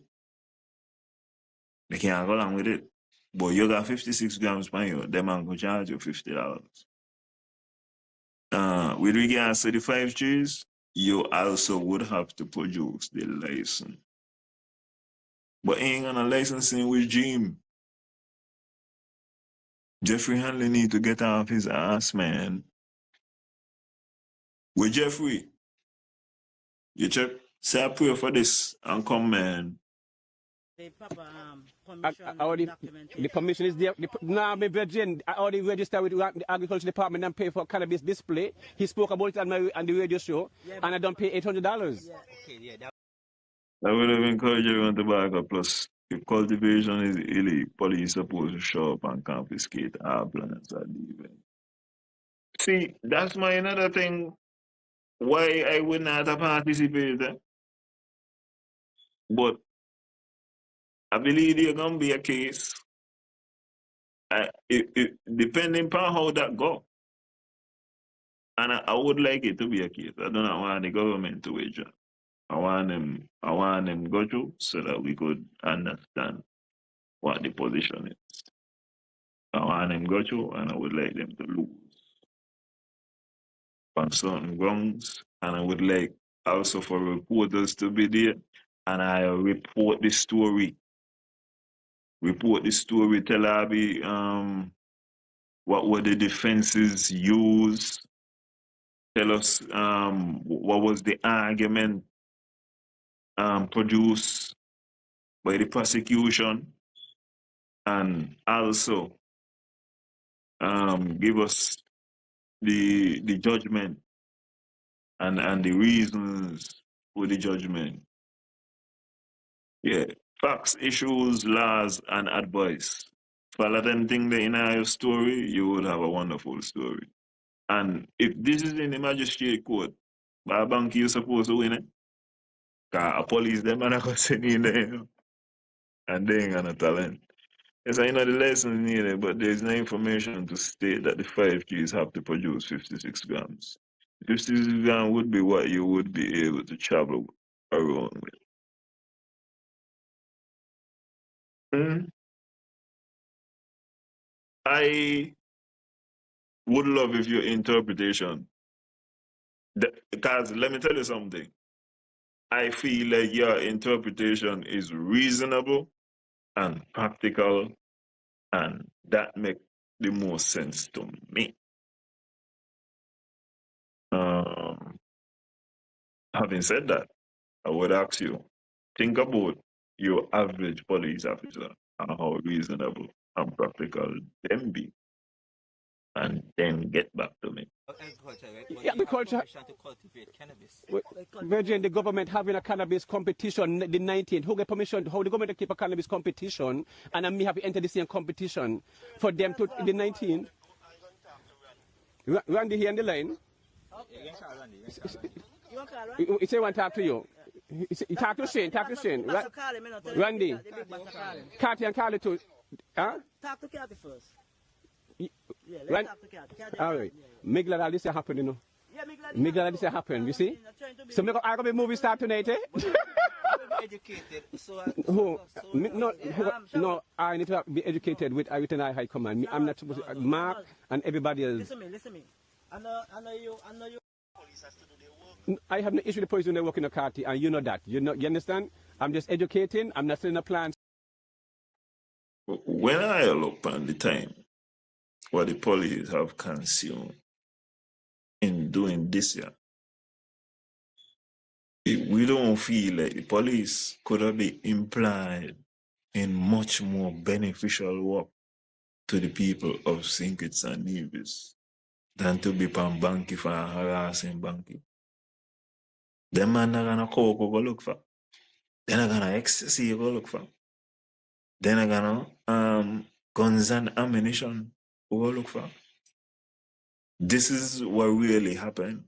They can't go along with it. But you got 56 grams per you, them man could charge you $50. With regards to the 5 trees, you also would have to produce the license. But ain't gonna licensing regime. Jeffrey Hanley need to get off his ass, man. With Jeffrey, you check, say I pray for this and come, man. The proper permission the permission is there. Now, my virgin, I already registered with the agriculture department and pay for cannabis display. He spoke about it on the radio show, yeah, and I don't pay $800. Yeah. Okay, yeah, I would have encouraged everyone to back up. Plus, if cultivation is illegal, police supposed to show up and confiscate our plants at the event. See, that's my another thing why I would not have participated. But I believe there's going to be a case. Depending upon how that go. And I would like it to be a case. I don't want the government to withdraw. I want them go through so that we could understand what the position is. I want them go through and I would like them to lose on certain grounds. And I would like also for reporters to be there and I report the story. Tell Abby what were the defenses used. Tell us what was the argument produced by the prosecution, and also give us the judgment and the reasons for the judgment. Yeah, facts, issues, laws, and advice. Follow them things in your story, you would have a wonderful story. And if this is in the magistrate court, by bank you're supposed to win it. Because a police them are not going to send in there. And they ain't got no talent. Yes, I know the lesson is needed, but there's no information to state that the 5 Gs have to produce 56 grams. 56 grams would be what you would be able to travel around with. I would love if your interpretation Because let me tell you something. I feel like your interpretation is reasonable and practical, and that makes the most sense to me. Having said that, I would ask you, think about your average police officer and how reasonable and practical them be, and then get back to me. Yeah, agriculture. To cultivate cannabis. Virgin, the government having a cannabis competition the 19th. Who get permission? How the government keep a cannabis competition, and I may have to enter the same competition for them to the 19th. Randy here on the line. He say want to talk to you. He talk to Shane. Talk to Shane. Randy. Cathy and Carly too. Huh? Talk to Cathy first. Yeah, Right. talk to Cathy. All right. Me glad all this happen, you know. Yeah, me glad all this happen, you see? So me I gonna be movie star tonight, eh? Educated, no, I need to be educated with an high command. Me, I'm not supposed to, Mark and everybody else. Listen me. I know you. Police has to do their work. I have no issue with the police when they work in a party, and you know that. You understand? I'm just educating. I'm not selling a plan. When I look on the time, what the police have consumed in doing this year, we don't feel like the police could have been implied in much more beneficial work to the people of St. Kitts and Nevis than to be pan banky for harassing banky. Them man are gonna coke go look for. They're not gonna ecstasy go look for. They're not gonna guns and ammunition go look for. This is what really happened.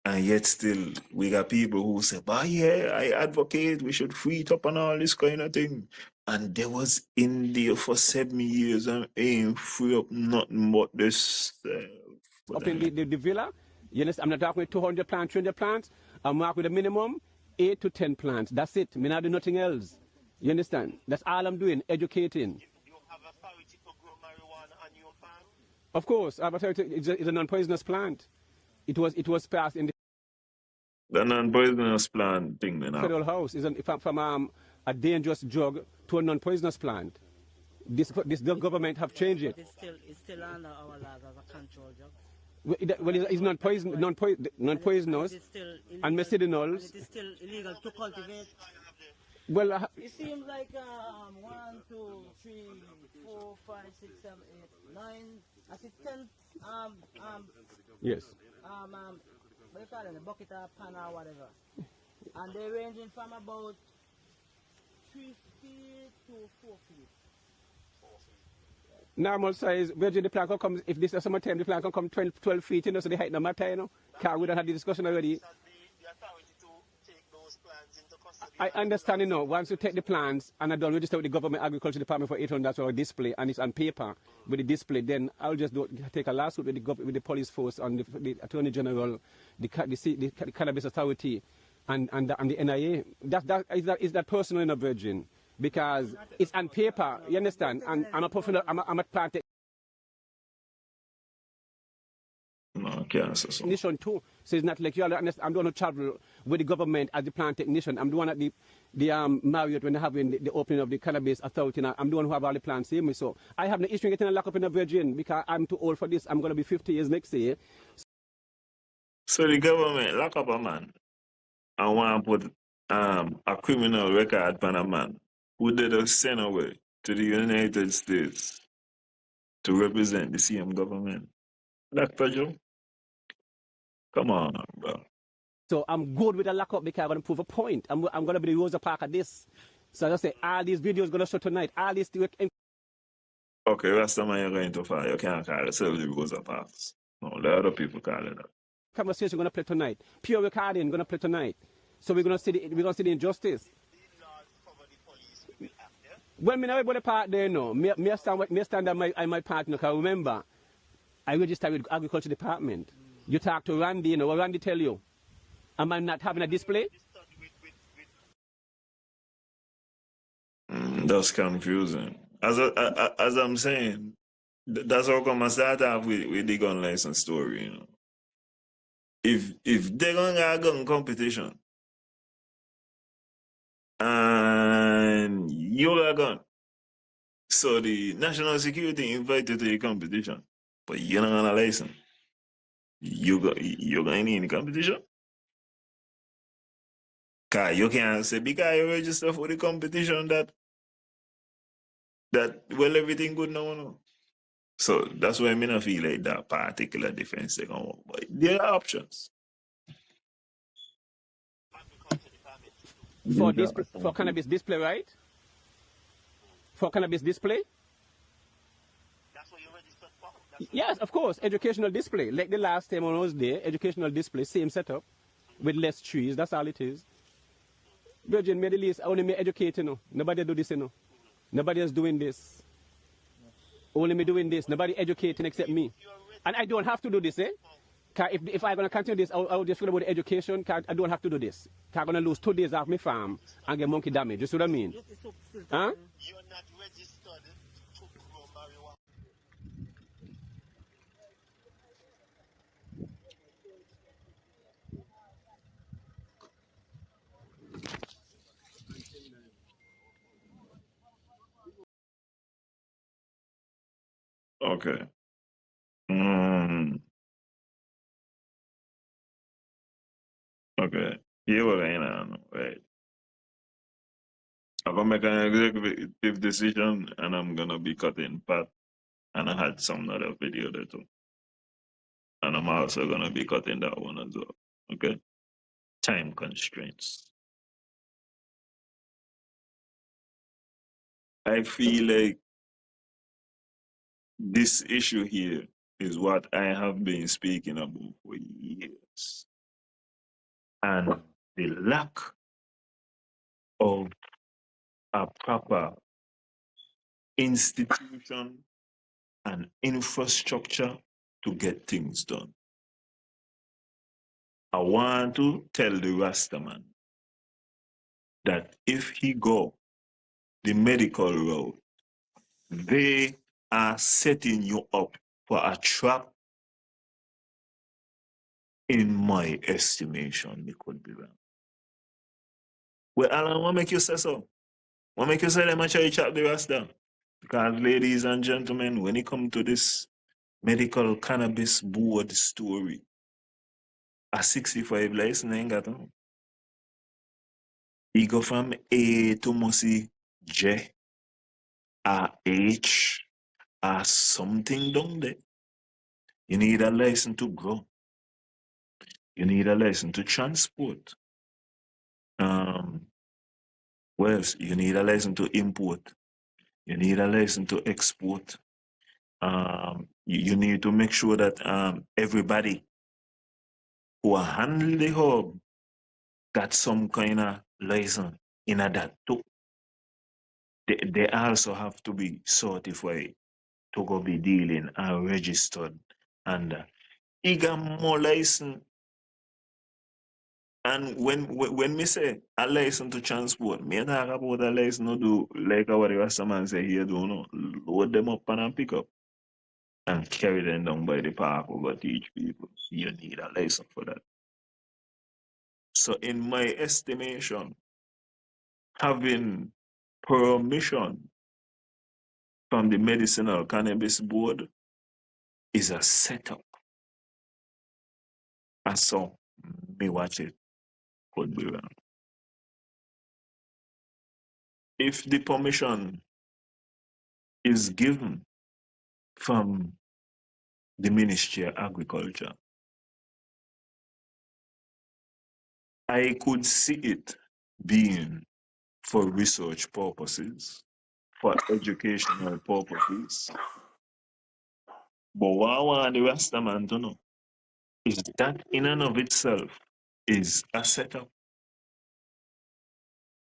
And yet still, we got people who say, but yeah, I advocate, we should free it up and all this kind of thing. And they was in there for 7 years and ain't free up nothing but this. Up in the villa, you understand? I'm not talking with 200 plants, 300 plants. I'm working with a minimum 8 to 10 plants. That's it. Me not do nothing else. You understand? That's all I'm doing, educating. You have authority to grow marijuana on your farm? Of course, I have authority. It's a non-poisonous plant. It was passed in the non-poisonous plant thing then. Federal House is from a dangerous drug to a non-poisonous plant. This government have changed it. It's still under our laws as a control drug. Well, it's non-poisonous and medicinal. It is still illegal to cultivate. Well, it seems like 1, 2, 3, 4, 5, 6, 7, 8, 9. I see 10. Yes. What do you call it? A bucket or pan or whatever. And they're ranging from about 3 feet to 4 feet. Normal size, Virgin, the plant can come, if this is summertime, the plant can come 12 feet, you know, so the height no matter, you know. We don't have the discussion already. I understand, you know, once you take the plans and I don't register with the government agriculture department for 800, that's our display, and it's on paper with the display, then I'll just take a lawsuit with the police force and the Attorney General, the Cannabis Authority, and the NIA. Is that personal in a Virgin? Because it's on paper, you understand? And I'm a professional, I'm a plant technician too. So it's not like you understand. I'm doing to travel with the government as the plant technician. I'm doing at the Marriott when they're having the opening of the Cannabis Authority. I'm doing who have all the plants here. So I have no issue getting a lock up in a Virgin because I'm too old for this. I'm going to be 50 years next year. So the government lock up a man and want to put a criminal record on a man who did a send away to the United States to represent the same government. Dr. Joe? Come on, bro. So I'm good with the lockup because I'm going to prove a point. I'm going to be the Rosa Parks of this. So I just say, all these videos going to show tonight. All this... Okay, Rastaman, you're going to fire. You can't call yourself the Rosa Parks. No, there are other people calling that. Conversation going to play tonight. Pure recording going to play tonight. So we're going to see the injustice. Well, me never put part there, no. Me stand at my partner, because remember, I registered with Agriculture Department. You talk to Randy, you know, what Randy tell you? Am I not having a display? That's confusing. As I'm saying, that's how come I start off with the gun license story, you know. if they're gonna have a gun competition and you got a gun, so the national security invited to the competition, but you're not gonna license. You're going in the competition? Cause you can't say because you register for the competition that well everything good now. No. So that's why I mean I feel like that particular defense they gonna work. But there are options. For There this, are for options. cannabis display, right? For cannabis display? That's what you registered for. That's what Yes, of course. Educational display. Like the last time when I was there, educational display, same setup, with less trees. That's all it is. Virgin, me the least, I only me educate, you know. Nobody do this, you know. Nobody else doing this. Only me doing this. Nobody educating except me. And I don't have to do this, eh? 'Cause if I'm going to continue this, I'll just forget about the education. 'Cause I don't have to do this. 'Cause I'm going to lose 2 days off my farm and get monkey damage. You see what I mean? Huh? you're not registered to grow marijuana. Okay. Mm, okay. Here what I know, right? I'm gonna make an executive decision and I'm gonna be cutting part. And I had some other video there too. And I'm also gonna be cutting that one as well. Okay. Time constraints. I feel like this issue here is what I have been speaking about for years. And the lack of a proper institution and infrastructure to get things done. I want to tell the Rastaman that if he go the medical road, they are setting you up for a trap. In my estimation, it could be wrong. Well, Alan, what make you say so? What make you say them actually chop the Rasta? Because, ladies and gentlemen, when it comes to this medical cannabis board story, a 65 license ain't got no. He go from A to Musi J, a H, a something down there. You need a license to grow. You need a license to transport. What else? You need a license to import. You need a license to export. You need to make sure that everybody who handle the hub got some kind of license in that too. They also have to be certified to go be dealing and registered. And he got more license. And when me say a license to transport, me talk about a license to do like what the rest man say here do no. Load them up and pick up and carry them down by the park over teach people. You need a license for that. So in my estimation, having permission from the Medicinal Cannabis Board is a setup. And so me watch it could be wrong. If the permission is given from the Ministry of Agriculture, I could see it being for research purposes, for educational purposes. But what I want the Rasta man to know is that in and of itself is a setup.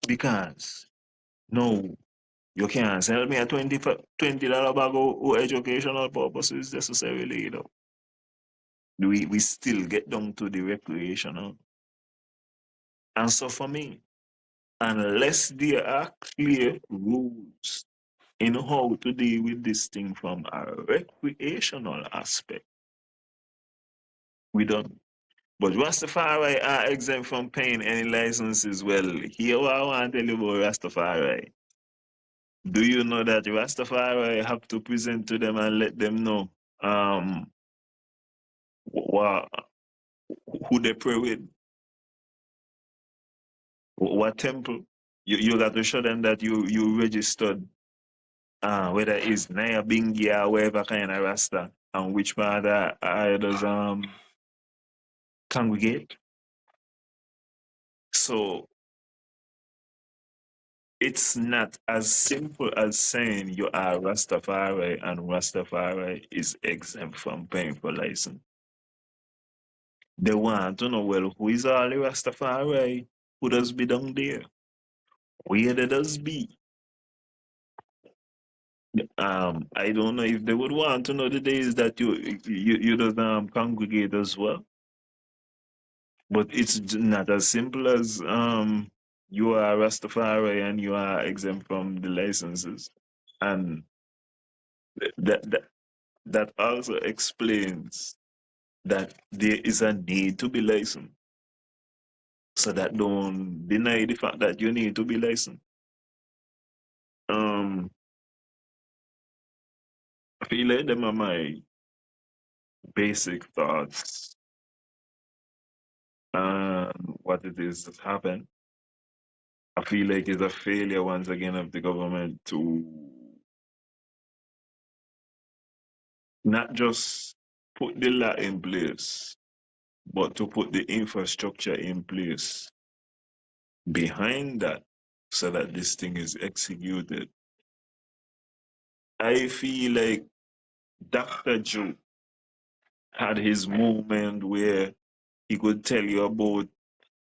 Because no, you can't sell me a $20 bag of educational purposes necessarily, you know. We still get down to the recreational. And so for me, unless there are clear rules in how to deal with this thing from a recreational aspect, we don't. But Rastafari are exempt from paying any licenses. Well, here what I want to tell you about Rastafari. Do you know that Rastafari have to present to them and let them know what, who they pray with, what temple? You got to show them that you registered, whether it's Naya Bingi or whatever kind of Rasta, and which part I does congregate. So it's not as simple as saying you are Rastafari and Rastafari is exempt from paying for license. They want to know, well, who is all the Rastafari? Who does be down there? Where they does be? I don't know if they would want to know the days that you does congregate as well. But it's not as simple as you are Rastafari and you are exempt from the licenses. And that that that also explains that there is a need to be licensed. So that don't deny the fact that you need to be licensed. I feel like them are my basic thoughts on what it is that happened. I feel like it's a failure once again of the government to not just put the law in place, but to put the infrastructure in place behind that so that this thing is executed. I feel like Dr. Joe had his moment where he could tell you about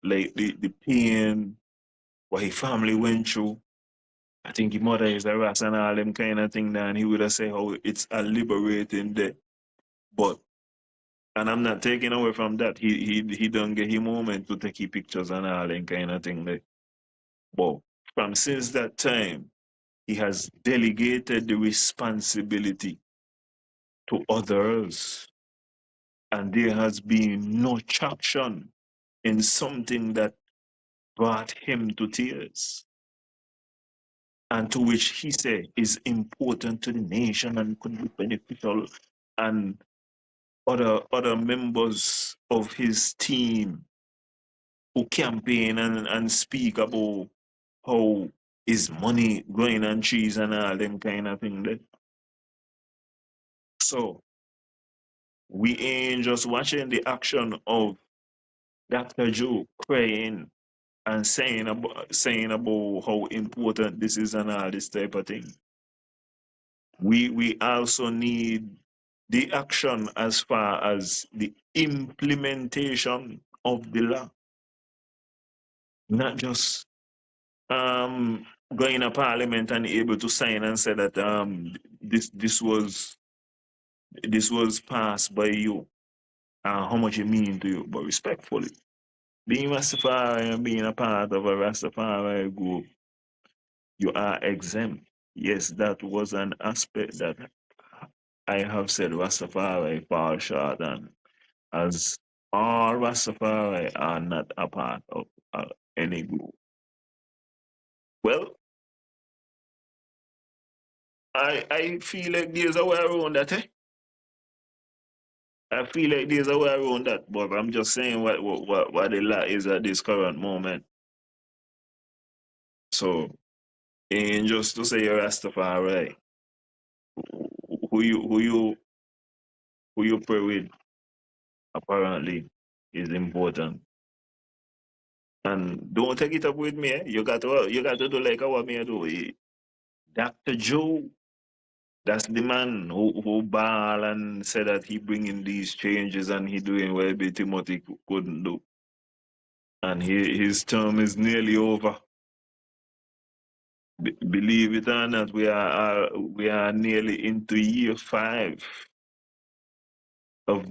like the pain what his family went through. I think his mother is a ras and all them kind of thing, and he would have said how it's a liberating day. But and I'm not taking away from that. He don't get his moment to take his pictures and all them kind of thing there. But from since that time, he has delegated the responsibility to others. And there has been no traction in something that brought him to tears. And to which he said is important to the nation and could be beneficial. And other members of his team who campaign and speak about how is money growing on trees and all them kind of thing there. So we ain't just watching the action of Dr. Joe crying and saying about how important this is and all this type of thing. We also need the action as far as the implementation of the law, not just going to parliament and able to sign and say that this was passed by you and how much it mean to you, but respectfully. Being Rastafari and being a part of a Rastafari group, you are exempt. Yes, that was an aspect that I have said Rastafari fall short on, as all Rastafari are not a part of any group. Well, I feel like there's a way around that, eh? I feel like there's a way around that, but I'm just saying what the law is at this current moment. So, and just to say you're Rastafari, who you pray with apparently is important. And don't take it up with me. Eh? You got to do like what me do. Dr. Joe, that's the man who ball and said that he bringing these changes and he doing what Timothy couldn't do. And his term is nearly over. Believe it or not, we are nearly into year 5 of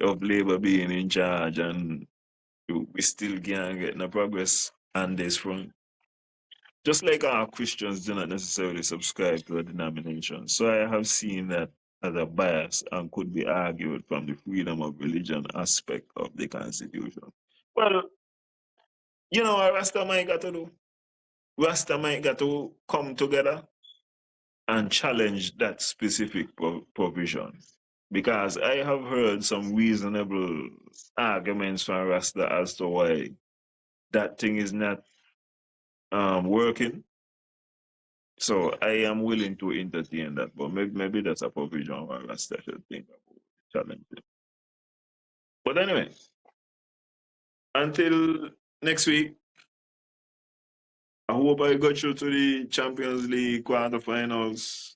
of Labour being in charge, and we still can't get no progress on this front. Just like our Christians do not necessarily subscribe to a denomination. So I have seen that as a bias and could be argued from the freedom of religion aspect of the Constitution. Well, you know what Rasta might got to do? Rasta might got to come together and challenge that specific provision. Because I have heard some reasonable arguments from Rasta as to why that thing is not working. So I am willing to entertain that, but maybe that's a provision where Rasta should think about challenging. But anyway, until next week, I hope I got you to the Champions League quarterfinals.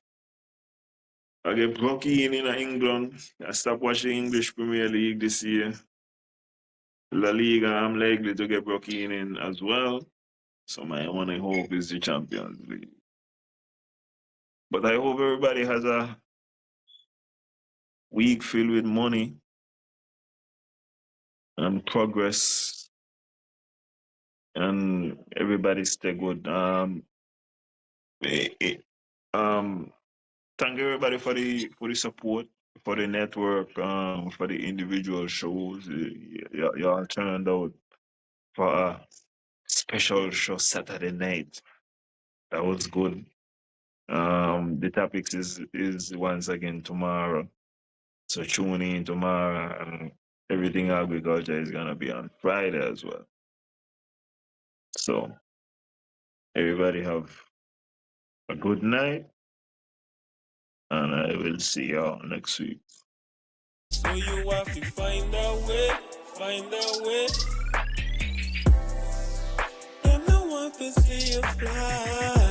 I get Brocky in England. I stopped watching English Premier League this year. La Liga, I'm likely to get Brocky in as well. So my only hope is the Champions League. But I hope everybody has a week filled with money and progress, and everybody stay good. Thank everybody for the support, for the network, for the individual shows. Y'all turned out for a special show Saturday night. That was good. The topics is once again tomorrow. So tune in tomorrow. Everything agriculture is gonna be on Friday as well. So everybody have a good night, and I will see y'all next week. So you have to find a way, find a way. Them no want to see you fly.